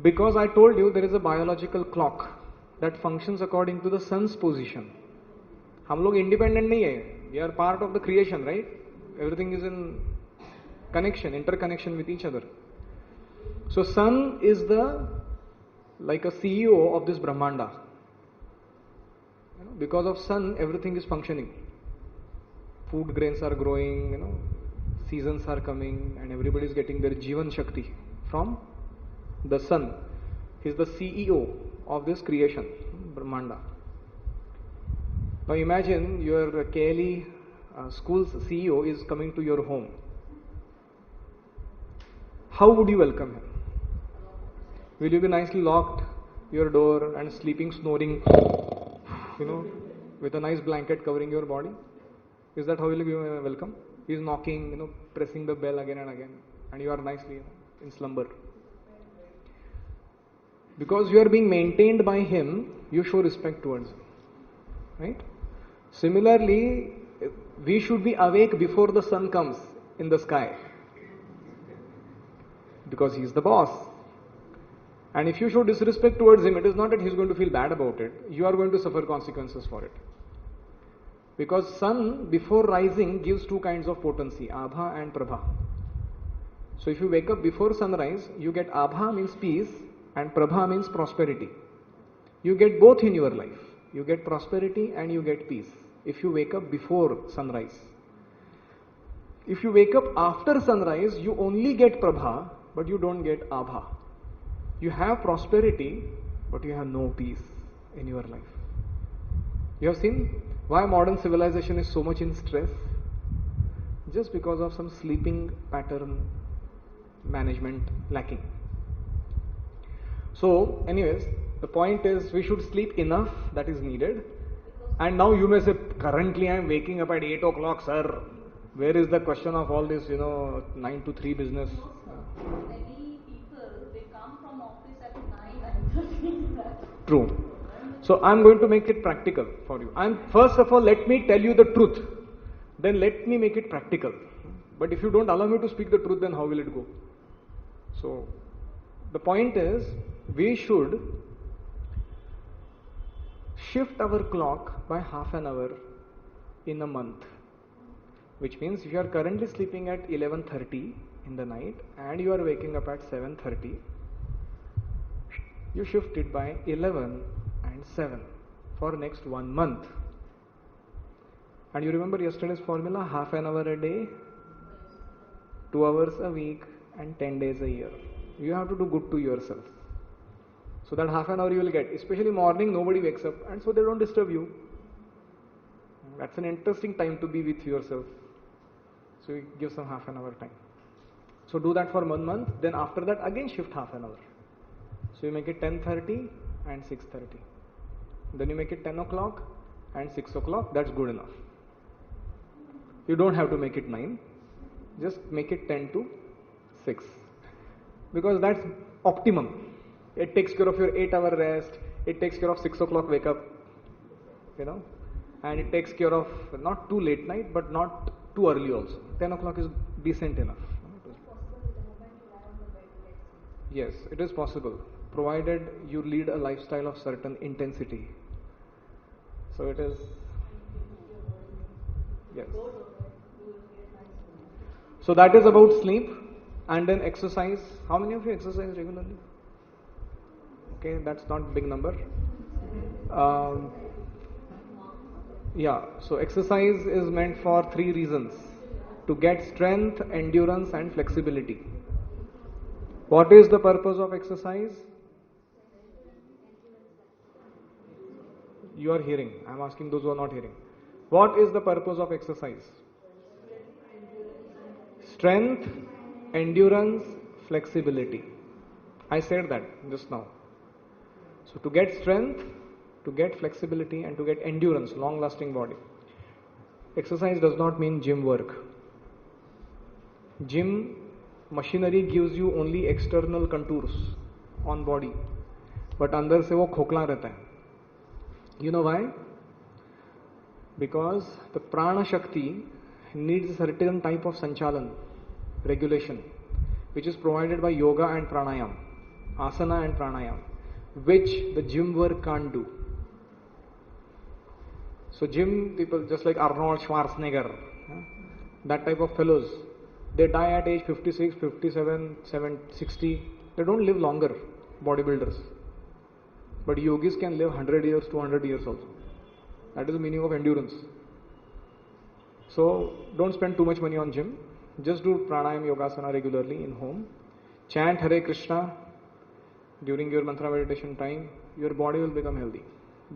Because I told you there is a biological clock that functions according to the sun's position. हम लोग independent नहीं है. We are part of the creation, right? Everything is in connection, interconnection with each other. So sun is like a CEO of this Brahmanda. Because of sun, everything is functioning. Food grains are growing, seasons are coming, and everybody is getting their Jivan Shakti from the sun. He is the CEO of this creation, Brahmanda. Now imagine your KLE school's CEO is coming to your home. How would you welcome him? Will you be nicely locked your door and sleeping, snoring, with a nice blanket covering your body? Is that how you will give him a welcome? He is knocking, pressing the bell again and again, and you are nicely in slumber. Because you are being maintained by him, you show respect towards him. Right? Similarly, we should be awake before the sun comes in the sky. Because he is the boss. And if you show disrespect towards him, it is not that he is going to feel bad about it. You are going to suffer consequences for it. Because sun before rising gives two kinds of potency, Abha and Prabha. So if you wake up before sunrise, you get Abha means peace and Prabha means prosperity. You get both in your life. You get prosperity and you get peace if you wake up before sunrise. If you wake up after sunrise, you only get Prabha, but you don't get Abha. You have prosperity, but you have no peace in your life. You have seen why modern civilization is so much in stress? Just because of some sleeping pattern management lacking. So, anyways, the point is we should sleep enough, that is needed. And now you may say, currently I am waking up at 8 o'clock, sir. Where is the question of all this, 9 to 3 business? Many people, they come from office at 9 and True. So I am going to make it practical for you. And first of all, let me tell you the truth. Then let me make it practical. But if you don't allow me to speak the truth, then how will it go? So the point is, we should shift our clock by half an hour in a month. Which means if you are currently sleeping at 11:30 in the night and you are waking up at 7:30, you shift it by 11 and 7 for next 1 month. And you remember yesterday's formula, half an hour a day, 2 hours a week and 10 days a year. You have to do good to yourself. So that half an hour you will get. Especially morning, nobody wakes up and so they don't disturb you. That's an interesting time to be with yourself. So you give some half an hour time. So do that for 1 month. Then after that again shift half an hour. So you make it 10:30 and 6:30. Then you make it 10 o'clock and 6 o'clock. That's good enough. You don't have to make it 9. Just make it 10 to 6. Because that's optimum. It takes care of your 8-hour rest. It takes care of 6 o'clock wake up. And it takes care of not too late night, but not too early also. 10 o'clock is decent enough. Yes, it is possible. provided you lead a lifestyle of certain intensity. So it is, yes. So that is about sleep. And then exercise. How many of you exercise regularly? Okay, that's not big number. Yeah, so exercise is meant for 3 reasons: to get strength, endurance, and flexibility. What is the purpose of exercise? You are hearing. I am asking those who are not hearing. What is the purpose of exercise? Strength, endurance, flexibility. I said that just now. So to get strength, to get flexibility, and to get endurance, long lasting body. Exercise does not mean gym work. Gym machinery gives you only external contours on body, but अंदर से वो खोखला रहता है. You know why? Because the prana shakti needs a certain type of sanchalan, regulation, which is provided by yoga and pranayam, asana and pranayam, which the gym work can't do. So gym people, just like Arnold Schwarzenegger, that type of fellows, they die at age 56, 57, 60. They don't live longer, bodybuilders. But yogis can live 100 years, 200 years also. That is the meaning of endurance. So don't spend too much money on gym. Just do pranayam, yogasana regularly in home. Chant Hare Krishna during your mantra meditation time. Your body will become healthy.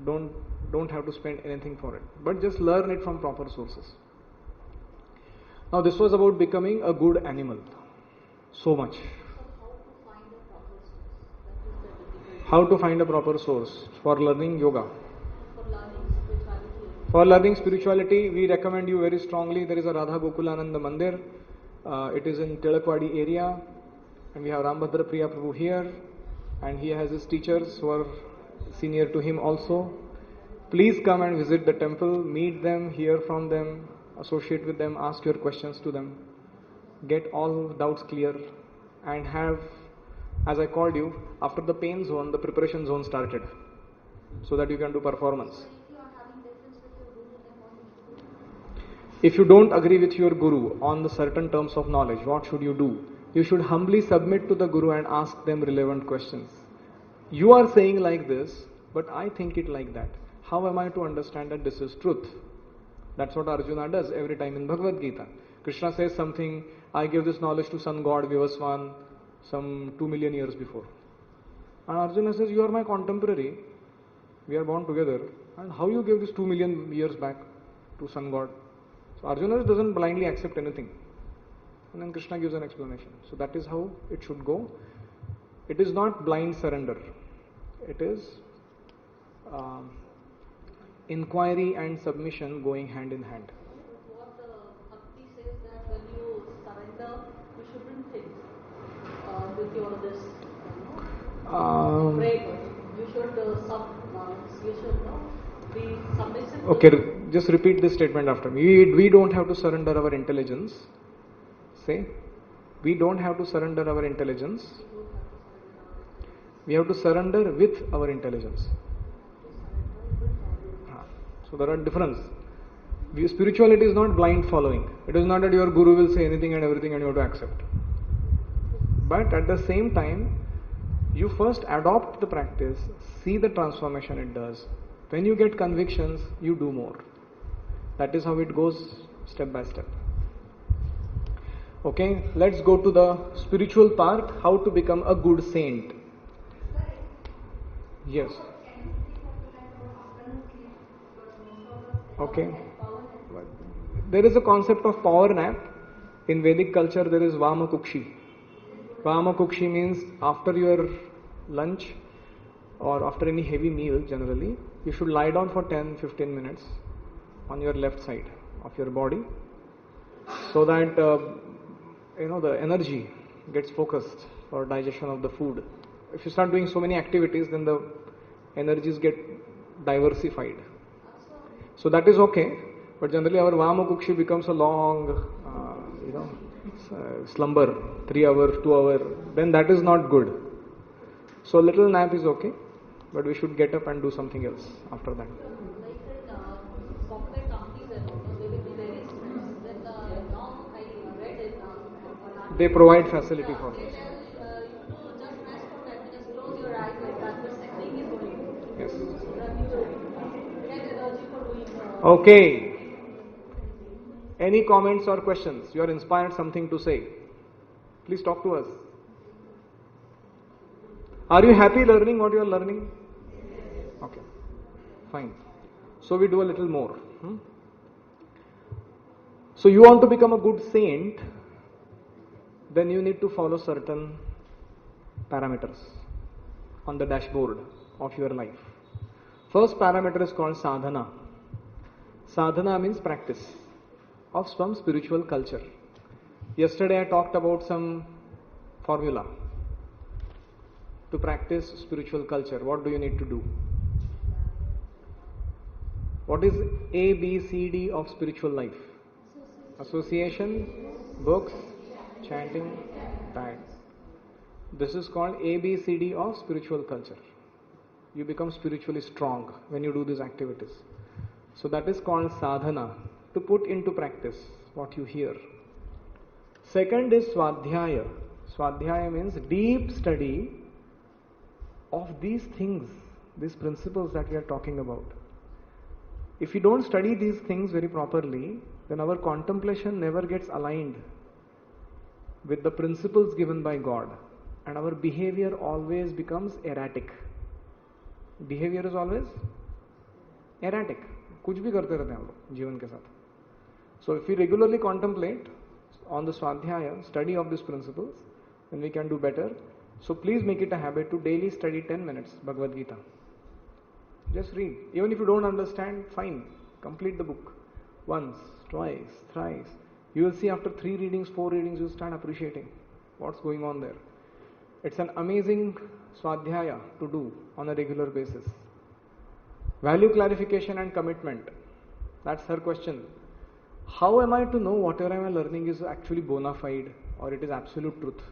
Don't have to spend anything for it. But just learn it from proper sources. Now this was about becoming a good animal. So much. How to find a proper source for learning yoga? For learning spirituality, we recommend you very strongly. There is a Radha Gokulananda Mandir. It is in Tilakwadi area, and we have Rambhadra Priya Prabhu here, and he has his teachers who are senior to him also. Please come and visit the temple, meet them, hear from them, associate with them, ask your questions to them, get all doubts clear, and have, as I called you, after the pain zone, the preparation zone started, so that you can do performance. If you don't agree with your guru on the certain terms of knowledge, what should you do? You should humbly submit to the guru and ask them relevant questions. You are saying like this, but I think it like that. How am I to understand that this is truth? That's what Arjuna does every time in Bhagavad Gita. Krishna says something, I gave this knowledge to sun god Vivaswan some 2 million years before. And Arjuna says, you are my contemporary. We are born together. And how you gave this 2 million years back to sun god? So Arjuna doesn't blindly accept anything. And then Krishna gives an explanation. So that is how it should go. It is not blind surrender. It is inquiry and submission going hand in hand. What Bhakti says that when you surrender, you shouldn't think with your this, pray. You should be submissive. Okay, just repeat this statement after me. We don't have to surrender our intelligence. Say, we don't have to surrender our intelligence. We have to surrender with our intelligence. So there are differences. Spirituality is not blind following. It is not that your guru will say anything and everything and you have to accept. But at the same time, you first adopt the practice, see the transformation it does. When you get convictions, you do more. That is how it goes step by step. Okay, let's go to the spiritual part, how to become a good saint. Yes. Okay. There is a concept of power nap. In Vedic culture, there is Vama Kukshi. Vama Kukshi means after your lunch or after any heavy meal generally, you should lie down for 10-15 minutes on your left side of your body so that the energy gets focused for digestion of the food. If you start doing so many activities, then the energies get diversified. So that is okay, but generally our Vama Kukshi becomes a long, slumber, 3 hours, 2 hours, then that is not good. So a little nap is okay, but we should get up and do something else after that. Like that, corporate companies and all, they will be very strict. Then now I read it. They provide facility for They this. tell you to just rest for 10 minutes, close your eyes like that. This technique is going Yes. so that you will get energy for doing. Okay. Any comments or questions? You are inspired something to say. Please talk to us. Are you happy learning what you are learning? Okay. Fine. So we do a little more. So you want to become a good saint, then you need to follow certain parameters on the dashboard of your life. First parameter is called sadhana. Sadhana means practice of some spiritual culture. Yesterday I talked about some formula to practice spiritual culture. What do you need to do? What is A, B, C, D of spiritual life? Association, books, chanting, diet. This is called A, B, C, D of spiritual culture. You become spiritually strong when you do these activities. So that is called sadhana, to put into practice what you hear. Second is swadhyaya. Swadhyaya means deep study of these things, these principles that we are talking about. If you don't study these things very properly, then our contemplation never gets aligned with the principles given by God, and our behavior always becomes erratic. Behavior is always erratic. कुछ भी करते रहते हैं हम लोग जीवन के साथ. So if we regularly contemplate on the swadhyaya, study of these principles, then we can do better. So please make it a habit to daily study 10 minutes Bhagavad Gita. Just read. Even if you don't understand, fine. Complete the book. Once, twice, thrice. You will see after 3 readings, 4 readings, you start appreciating what's going on there. It's an amazing swadhyaya to do on a regular basis. Value clarification and commitment. That's her question. How am I to know whatever I am learning is actually bona fide or it is absolute truth?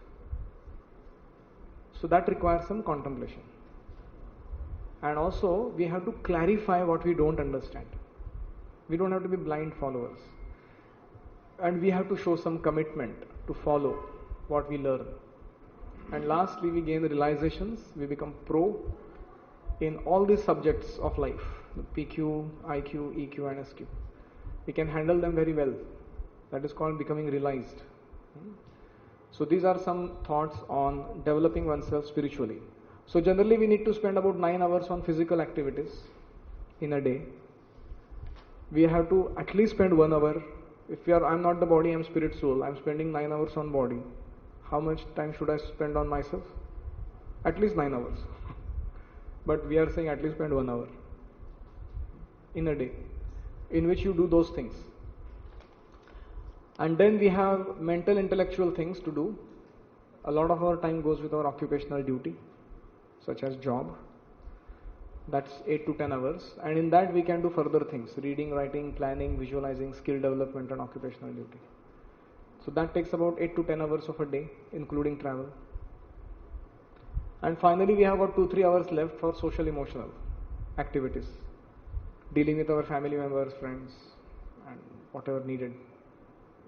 So that requires some contemplation. And also, we have to clarify what we don't understand. We don't have to be blind followers. And we have to show some commitment to follow what we learn. And lastly, we gain the realizations. We become pro in all these subjects of life. PQ, IQ, EQ and SQ. We can handle them very well. That is called becoming realized. So these are some thoughts on developing oneself spiritually. So generally we need to spend about 9 hours on physical activities in a day. We have to at least spend 1 hour. If I'm not the body, I'm spirit soul. I'm spending 9 hours on body. How much time should I spend on myself? At least 9 hours. But we are saying at least spend 1 hour in a day, in which you do those things. And then we have mental, intellectual things to do. A lot of our time goes with our occupational duty, such as job. That's 8 to 10 hours. And in that we can do further things: reading, writing, planning, visualizing, skill development and occupational duty. So that takes about 8 to 10 hours of a day, including travel. And finally we have about 2-3 hours left for social emotional activities, dealing with our family members, friends and whatever needed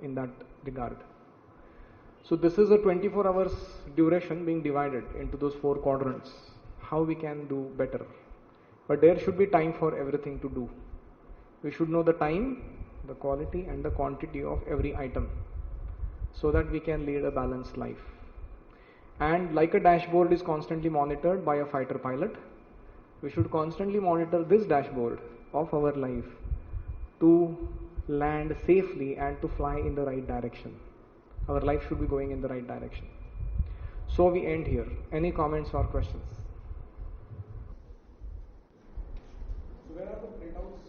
in that regard. So this is a 24 hours duration being divided into those 4 quadrants. How we can do better. But there should be time for everything to do. We should know the time, the quality and the quantity of every item, so that we can lead a balanced life. And like a dashboard is constantly monitored by a fighter pilot, we should constantly monitor this dashboard of our life to land safely and to fly in the right direction. Our life should be going in the right direction. So we end here. Any comments or questions? So where are the printouts?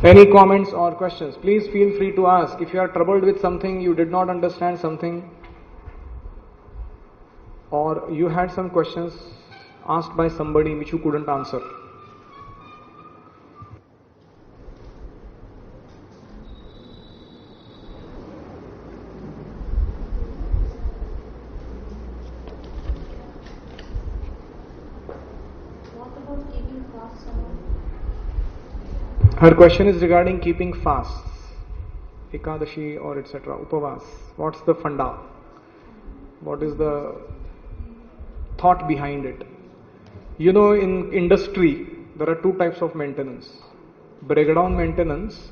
Any comments or questions? Please feel free to ask. If you are troubled with something, you did not understand something, or you had some questions asked by somebody which you couldn't answer. Her question is regarding keeping fasts, Ekadashi or etc. Upavas. What's the funda? What is the thought behind it? You know, in industry, there are two types of maintenance: breakdown maintenance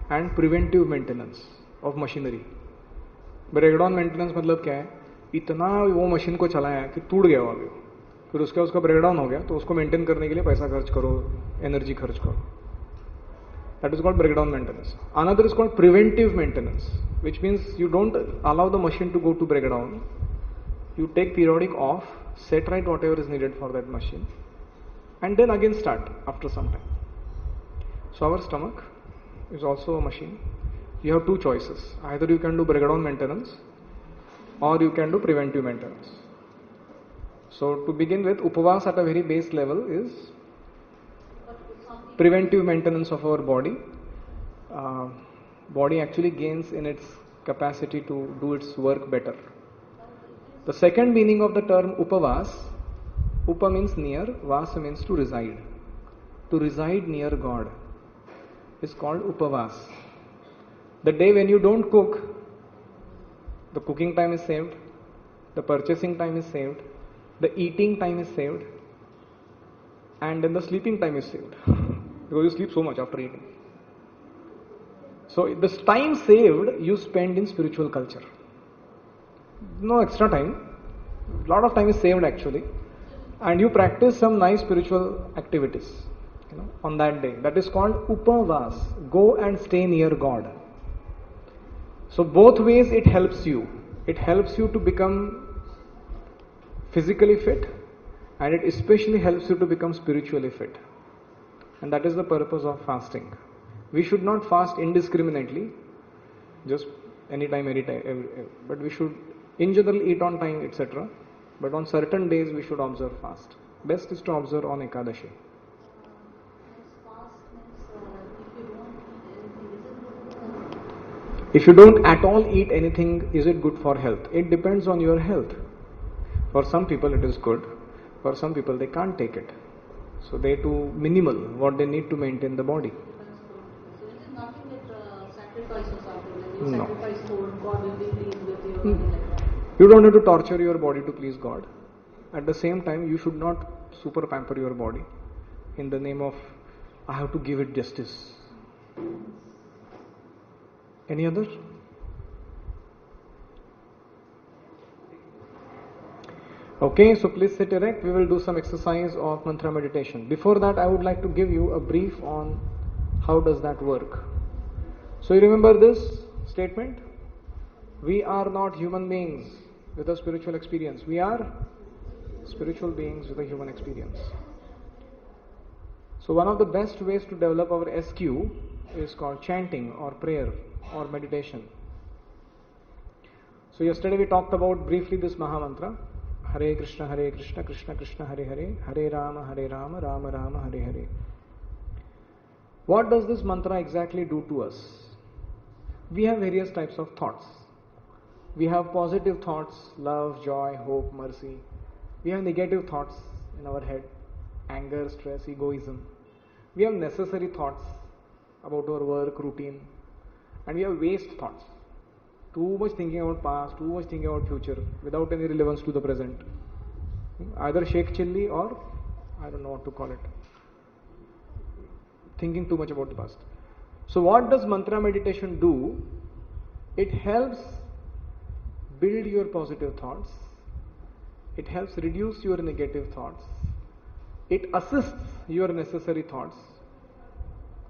and preventive maintenance of machinery. Breakdown maintenance मतलब क्या है? इतना वो machine को चलाया कि टूट गया वाले, फिर उसका ब्रेकडाउन हो गया तो उसको मेंटेन करने के लिए पैसा खर्च करो, एनर्जी खर्च करो. That is called breakdown maintenance. Another is called preventive maintenance, which means you don't allow the machine to go to breakdown. You take periodic off, set right whatever is needed for that machine, and then again start after some time. So our stomach is also a machine. You have two choices. Either you can do breakdown maintenance or you can do preventive maintenance. So to begin with, Upavas at a very base level is preventive maintenance of our body. Body actually gains in its capacity to do its work better. The second meaning of the term Upavas, Upa means near, Vasa means to reside. To reside near God is called Upavas. The day when you don't cook, the cooking time is saved, the purchasing time is saved, the eating time is saved, and then the sleeping time is saved. Because you sleep so much after eating. So this time saved you spend in spiritual culture. No extra time. A lot of time is saved actually. And you practice some nice spiritual activities, on that day. That is called Upavas. Go and stay near God. So both ways it helps you. It helps you to become physically fit, and it especially helps you to become spiritually fit. And that is the purpose of fasting. We should not fast indiscriminately, just anytime, but we should in general eat on time, etc. But on certain days we should observe fast. Best is to observe on Ekadashi. If you don't at all eat anything, is it good for health? It depends on your health. For some people it is good. For some people they can't take it. So they do minimal, what they need to maintain the body. So it is nothing like sacrifice or something. Like you No. sacrifice food, God will be pleased with you. Nothing like that. You don't have to torture your body to please God. At the same time, you should not super pamper your body in the name of, I have to give it justice. Any other? Okay, so please sit erect. We will do some exercise of mantra meditation. Before that, I would like to give you a brief on how does that work. So you remember this statement? We are not human beings with a spiritual experience. We are spiritual beings with a human experience. So one of the best ways to develop our SQ is called chanting or prayer or meditation. So yesterday we talked about briefly this Maha Mantra. Hare Krishna, Krishna Krishna, Hare Hare, Hare Rama, Rama Rama, Hare Hare. What does this mantra exactly do to us? We have various types of thoughts. We have positive thoughts, love, joy, hope, mercy. We have negative thoughts in our head, anger, stress, egoism. We have necessary thoughts about our work, routine. And we have waste thoughts. Too much thinking about past, too much thinking about future, without any relevance to the present. Either shake chilli or, I don't know what to call it. Thinking too much about the past. So what does mantra meditation do? It helps build your positive thoughts. It helps reduce your negative thoughts. It assists your necessary thoughts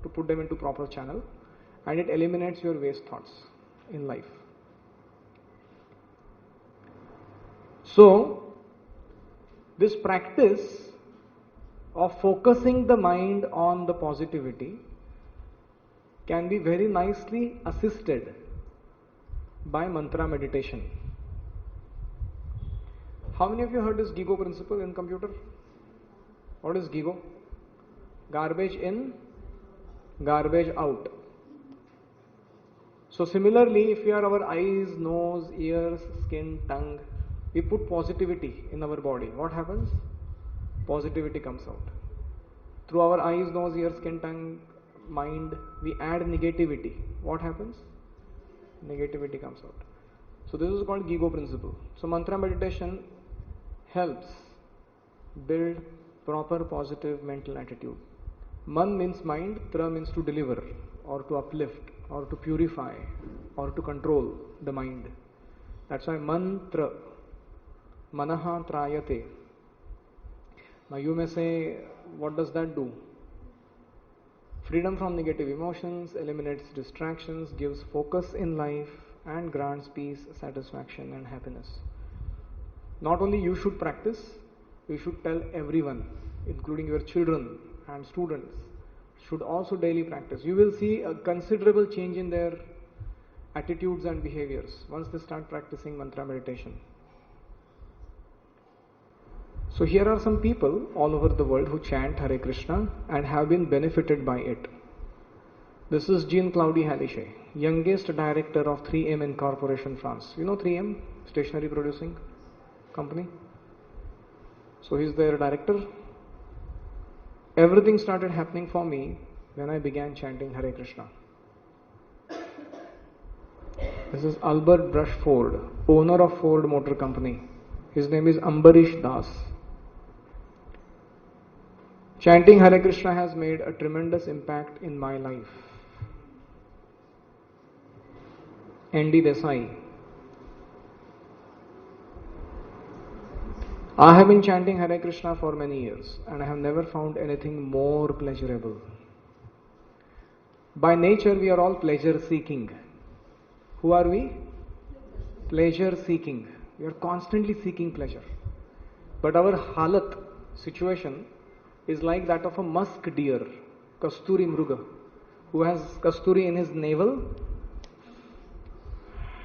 to put them into proper channel, and it eliminates your waste thoughts in life. So, this practice of focusing the mind on the positivity can be very nicely assisted by mantra meditation. How many of you heard this GIGO principle in computer? What is GIGO? Garbage in, garbage out. So similarly, if we are our eyes, nose, ears, skin, tongue, we put positivity in our body. What happens? Positivity comes out. Through our eyes, nose, ears, skin, tongue, mind, we add negativity. What happens? Negativity comes out. So this is called Gigo principle. So mantra meditation helps build proper positive mental attitude. Man means mind, tra means to deliver or to uplift or to purify or to control the mind. That's why mantra, manaha trayate. Now you may say, what does that do? Freedom from negative emotions, eliminates distractions, gives focus in life and grants peace, satisfaction and happiness. Not only you should practice, you should tell everyone, including your children and students, should also daily practice. You will see a considerable change in their attitudes and behaviors once they start practicing mantra meditation. So here are some people all over the world who chant Hare Krishna and have been benefited by it. This is Jean-Claude Halichet, youngest director of 3M Incorporation France. You know 3M, stationery producing company? So he's their director. Everything started happening for me when I began chanting Hare Krishna. This is Albert Brush Ford, owner of Ford Motor Company. His name is Ambarish Das. Chanting Hare Krishna has made a tremendous impact in my life. Andy Desai. I have been chanting Hare Krishna for many years and I have never found anything more pleasurable. By nature, we are all pleasure seeking. Who are we? Pleasure seeking. We are constantly seeking pleasure. But our halat, situation, is like that of a musk deer, Kasturi Mruga, who has Kasturi in his navel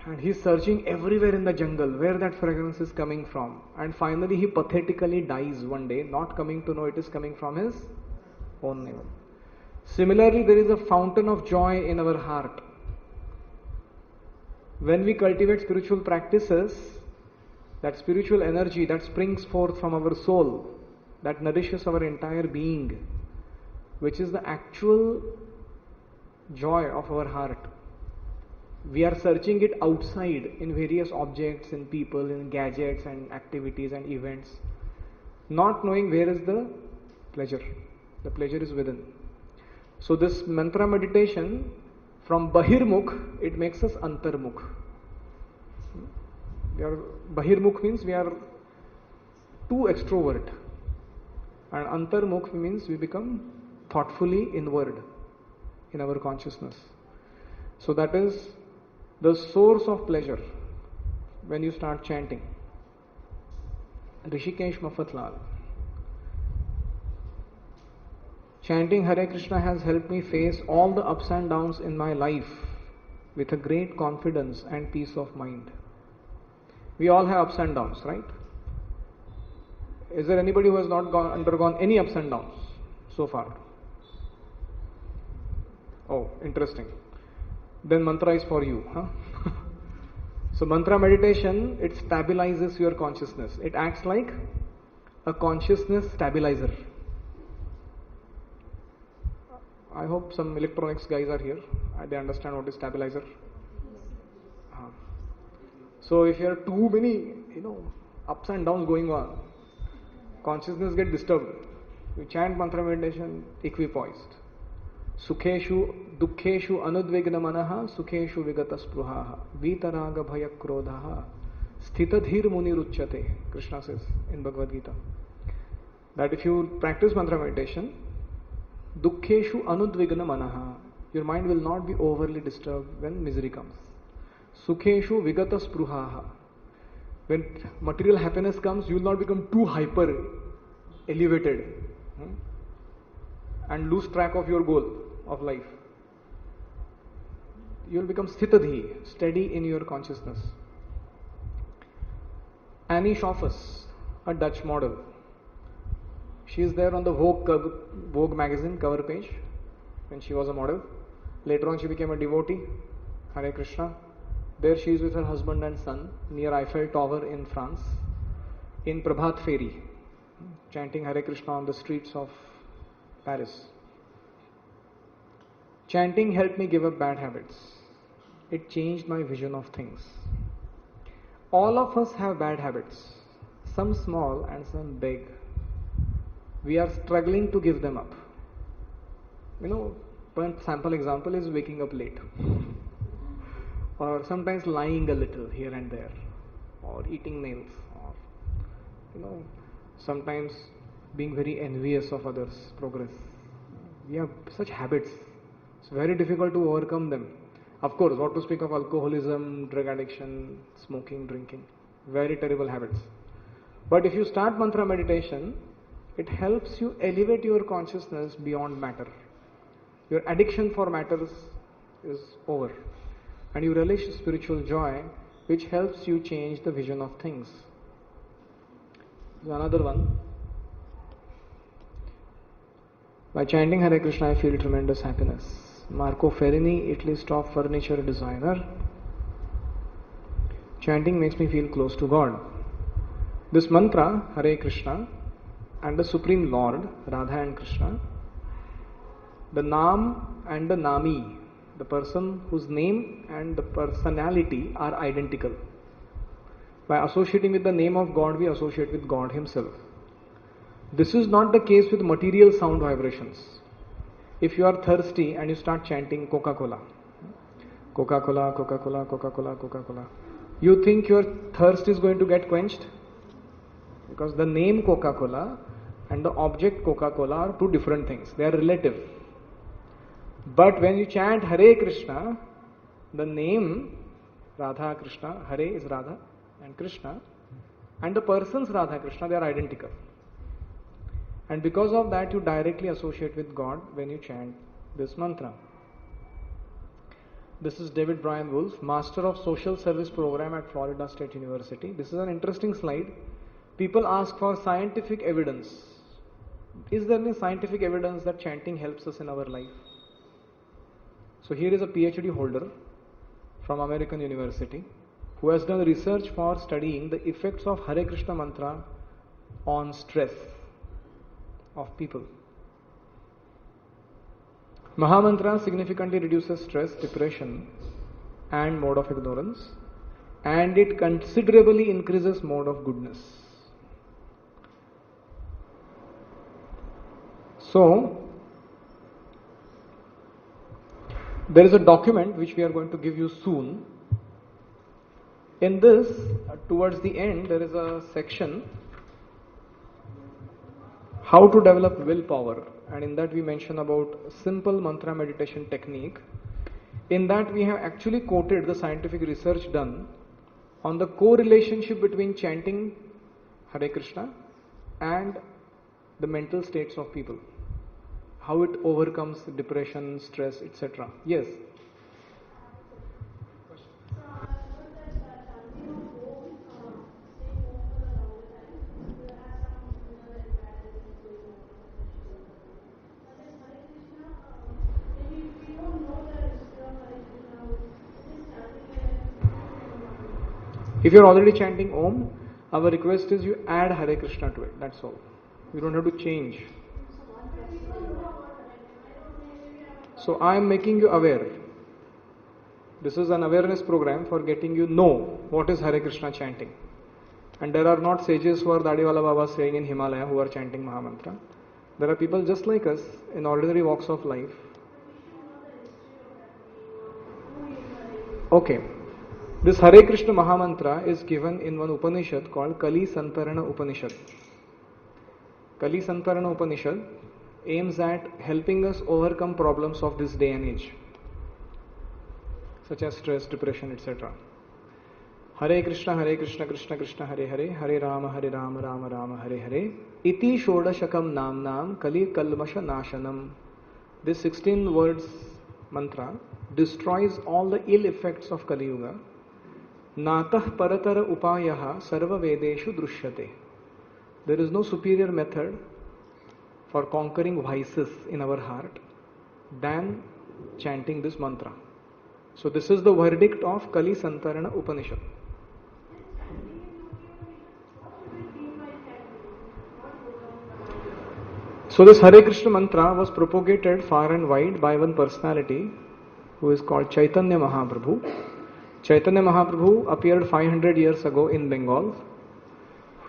and he's searching everywhere in the jungle where that fragrance is coming from. And finally he pathetically dies one day, not coming to know it is coming from his own navel. Similarly, there is a fountain of joy in our heart. When we cultivate spiritual practices, that spiritual energy that springs forth from our soul, that nourishes our entire being, which is the actual joy of our heart. We are searching it outside in various objects, in people, in gadgets and activities and events, not knowing where is the pleasure. The pleasure is within. So this mantra meditation, from Bahirmukh, it makes us Antarmukh. Bahirmukh means we are too extrovert. And Antarmukh means we become thoughtfully inward in our consciousness. So that is the source of pleasure when you start chanting. Rishikesh Mafatlal. Chanting Hare Krishna has helped me face all the ups and downs in my life with a great confidence and peace of mind. We all have ups and downs, right? Is there anybody who has not undergone any ups and downs so far? Oh, interesting. Then mantra is for you, huh? So mantra meditation, it stabilizes your consciousness. It acts like a consciousness stabilizer. I hope some electronics guys are here. They understand what is stabilizer. So if you have too many, ups and downs going on, consciousness get disturbed. You chant mantra meditation, equipoised. Sukheshu dukkheshu anudvigna manaha sukheshu vigata spruhaha vitaraga bhaya krodhaha sthitadhir muni ruchyate. Krishna says in Bhagavad Gita that if you practice mantra meditation, dukkheshu anudvigna manaha, your mind will not be overly disturbed when misery comes. Sukheshu vigata spruhaha, when material happiness comes, you will not become too hyper elevated and lose track of your goal of life. You will become sthitadhi, steady in your consciousness. Annie Schoffes, a Dutch model. She is there on the Vogue magazine cover page when she was a model. Later on she became a devotee, Hare Krishna. There she is with her husband and son near Eiffel Tower in France, in Prabhat Feri, chanting Hare Krishna on the streets of Paris. Chanting helped me give up bad habits. It changed my vision of things. All of us have bad habits, some small and some big. We are struggling to give them up. One sample example is waking up late, or sometimes lying a little here and there, or eating nails, or sometimes being very envious of others' progress. We have such habits. It's very difficult to overcome them. Of course, what to speak of alcoholism, drug addiction, smoking, drinking. Very terrible habits. But if you start mantra meditation, it helps you elevate your consciousness beyond matter. Your addiction for matters is over. And you relish spiritual joy, which helps you change the vision of things. Another one. By chanting Hare Krishna, I feel tremendous happiness. Marco Ferrini, Italy's top furniture designer. Chanting makes me feel close to God. This mantra, Hare Krishna, and the Supreme Lord, Radha and Krishna, the Nam and the Nami, the person whose name and the personality are identical. By associating with the name of God, we associate with God Himself. This is not the case with material sound vibrations. If you are thirsty and you start chanting Coca-Cola, Coca-Cola, Coca-Cola, Coca-Cola, Coca-Cola, you think your thirst is going to get quenched? Because the name Coca-Cola and the object Coca-Cola are two different things. They are relative. But when you chant Hare Krishna, the name Radha Krishna, Hare is Radha and Krishna, and the persons Radha Krishna, they are identical. And because of that, you directly associate with God when you chant this mantra. This is David Brian Wolf, Master of Social Service Program at Florida State University. This is an interesting slide. People ask for scientific evidence. Is there any scientific evidence that chanting helps us in our life? So here is a PhD holder from American University who has done research for studying the effects of Hare Krishna mantra on stress of people. Mahamantra significantly reduces stress, depression and mode of ignorance, and it considerably increases mode of goodness. So, there is a document which we are going to give you soon. In this, towards the end, there is a section how to develop willpower, and in that we mention about simple mantra meditation technique. In that we have actually quoted the scientific research done on the correlationship between chanting Hare Krishna and the mental states of people, how it overcomes depression, stress, etc. Yes. If you are already chanting Om, our request is you add Hare Krishna to it. That's all. You don't have to change. So I am making you aware. This is an awareness program for getting you know what is Hare Krishna chanting. And there are not sages who are Dadiwala Baba saying in Himalaya who are chanting Mahamantra. There are people just like us in ordinary walks of life. Okay. This Hare Krishna Mahamantra is given in one Upanishad called Kali Santarana Upanishad. Kali Santarana Upanishad aims at helping us overcome problems of this day and age, such as stress, depression, etc. Hare Krishna, Krishna Krishna, Hare Hare, Hare Rama, Rama Rama, Hare Hare. Iti Shodashakam Namnam Kali Kalmasha Nashanam. This 16 words mantra destroys all the ill effects of Kali Yuga. Natah paratara upayaha sarva vedeshu drushyate. There is no superior method for conquering vices in our heart than chanting this mantra. So this is the verdict of Kali Santarana Upanishad. So this Hare Krishna mantra was propagated far and wide by one personality who is called Chaitanya Mahaprabhu. Chaitanya Mahaprabhu appeared 500 years ago in Bengal.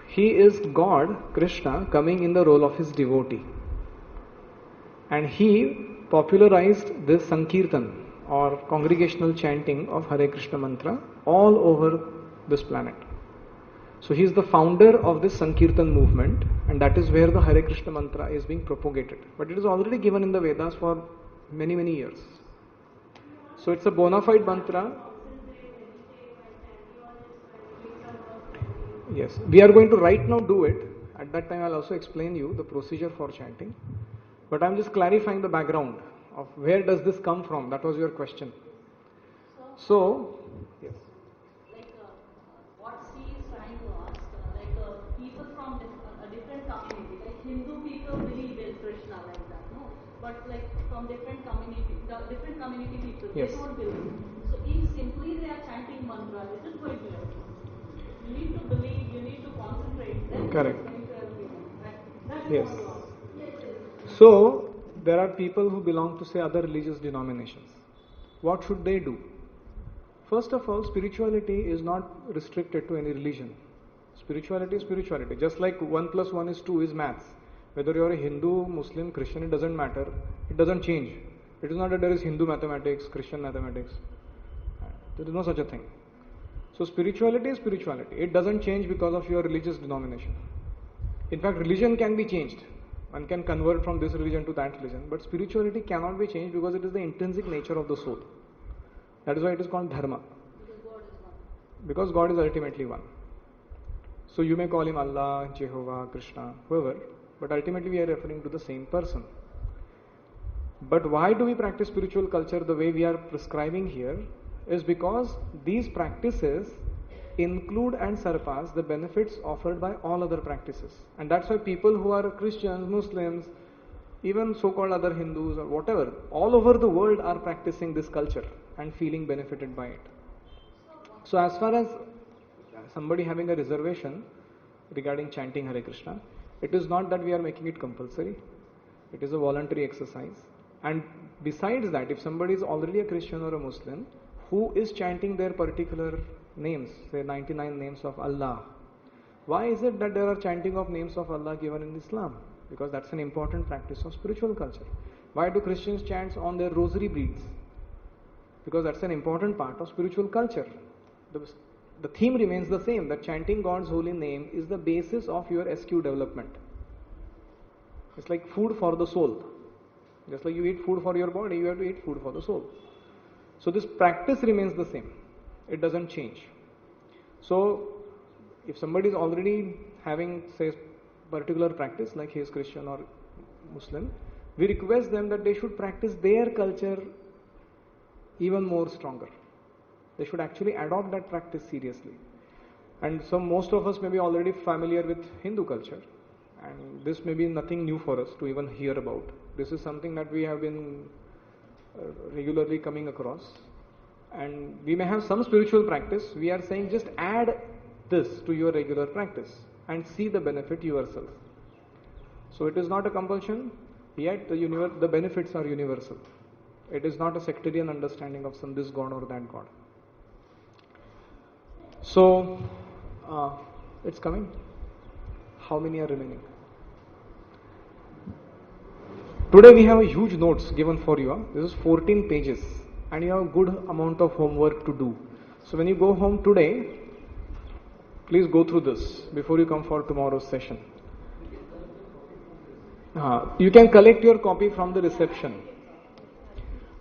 He is God, Krishna, coming in the role of his devotee. And he popularized this Sankirtan or congregational chanting of Hare Krishna mantra all over this planet. So he is the founder of this Sankirtan movement, and that is where the Hare Krishna mantra is being propagated. But it is already given in the Vedas for many, many years. So it's a bona fide mantra. Yes, we are going to right now do it. At that time I'll also explain you the procedure for chanting. But I'm just clarifying the background of where does this come from. That was your question. So, yes. What she is trying to ask, people from a different community, like Hindu people believe in Krishna like that, no? But like from different community people, Yes. they don't believe. So if simply they are chanting mantra, is it going to help? You need to believe, you need to concentrate, then Correct. it's going to help you. That's Yes. what I want to ask. So, there are people who belong to say other religious denominations. What should they do? First of all, spirituality is not restricted to any religion. Spirituality is spirituality. Just like 1 plus 1 is 2 is maths. Whether you are a Hindu, Muslim, Christian, it doesn't matter. It doesn't change. It is not that there is Hindu mathematics, Christian mathematics. There is no such a thing. So spirituality is spirituality. It doesn't change because of your religious denomination. In fact, religion can be changed. One can convert from this religion to that religion. But spirituality cannot be changed because it is the intrinsic nature of the soul. That is why it is called dharma. Because God is ultimately one. So you may call him Allah, Jehovah, Krishna, whoever, but ultimately we are referring to the same person. But why do we practice spiritual culture the way we are prescribing here? Is because these practices include and surpass the benefits offered by all other practices. And that's why people who are Christians, Muslims, even so-called other Hindus or whatever, all over the world are practicing this culture and feeling benefited by it. So as far as somebody having a reservation regarding chanting Hare Krishna, it is not that we are making it compulsory. It is a voluntary exercise. And besides that, if somebody is already a Christian or a Muslim who is chanting their particular names, say 99 names of Allah, why is it that there are chanting of names of Allah given in Islam? Because that's an important practice of spiritual culture. Why do Christians chant on their rosary beads? Because that's an important part of spiritual culture. The theme remains the same, that chanting God's holy name is the basis of your SQ development. It's like food for the soul. Just like you eat food for your body, you have to eat food for the soul. So this practice remains the same. It doesn't change. So if somebody is already having, say, particular practice, like he is Christian or Muslim, we request them that they should practice their culture even more stronger. They should actually adopt that practice seriously. And so most of us may be already familiar with Hindu culture, and this may be nothing new for us to even hear about. This is something that we have been regularly coming across, and we may have some spiritual practice. We are saying just add this to your regular practice and see the benefit yourself. So it is not a compulsion, yet the benefits are universal. It is not a sectarian understanding of this God or that God. So it's coming. How many are remaining? Today we have a huge notes given for you. This is 14 pages and you have a good amount of homework to do. So when you go home today, please go through this before you come for tomorrow's session. You can collect your copy from the reception.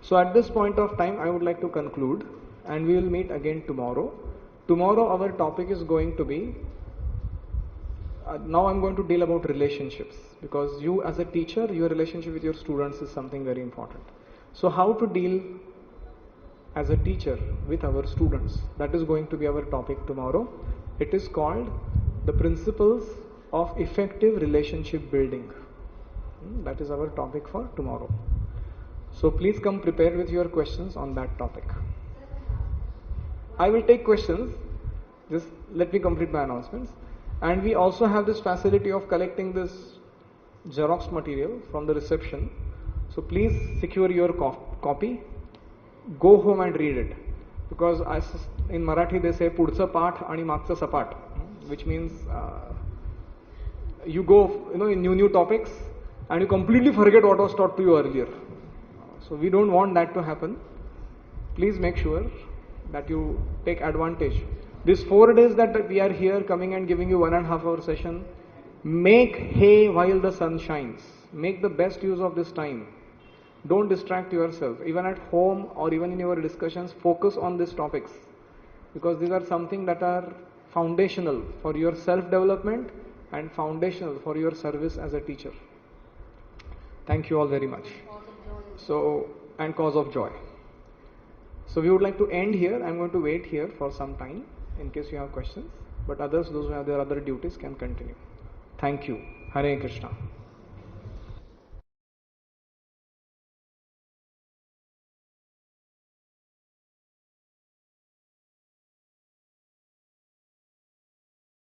So at this point of time I would like to conclude, and we will meet again tomorrow. Tomorrow our topic is going to be, now I'm going to deal about relationships, because you as a teacher, your relationship with your students is something very important. So how to deal as a teacher with our students, that is going to be our topic tomorrow. It is called the principles of effective relationship building. That is our topic for tomorrow. So please come prepared with your questions on that topic. I will take questions. Just let me complete my announcements. And we also have this facility of collecting this Xerox material from the reception. So please secure your copy. Go home and read it. Because as in Marathi they say pudcha path ani magcha sapat, which means you go in new topics and you completely forget what was taught to you earlier. So we don't want that to happen. Please make sure that you take advantage. These 4 days that we are here coming and giving you 1.5 hour session, make hay while the sun shines. Make the best use of this time. Don't distract yourself. Even at home or even in your discussions, focus on these topics. Because these are something that are foundational for your self-development and foundational for your service as a teacher. Thank you all very much. And cause of joy. So we would like to end here. I'm going to wait here for some time in case you have questions. But others, those who have their other duties, can continue. Thank you. Hare Krishna.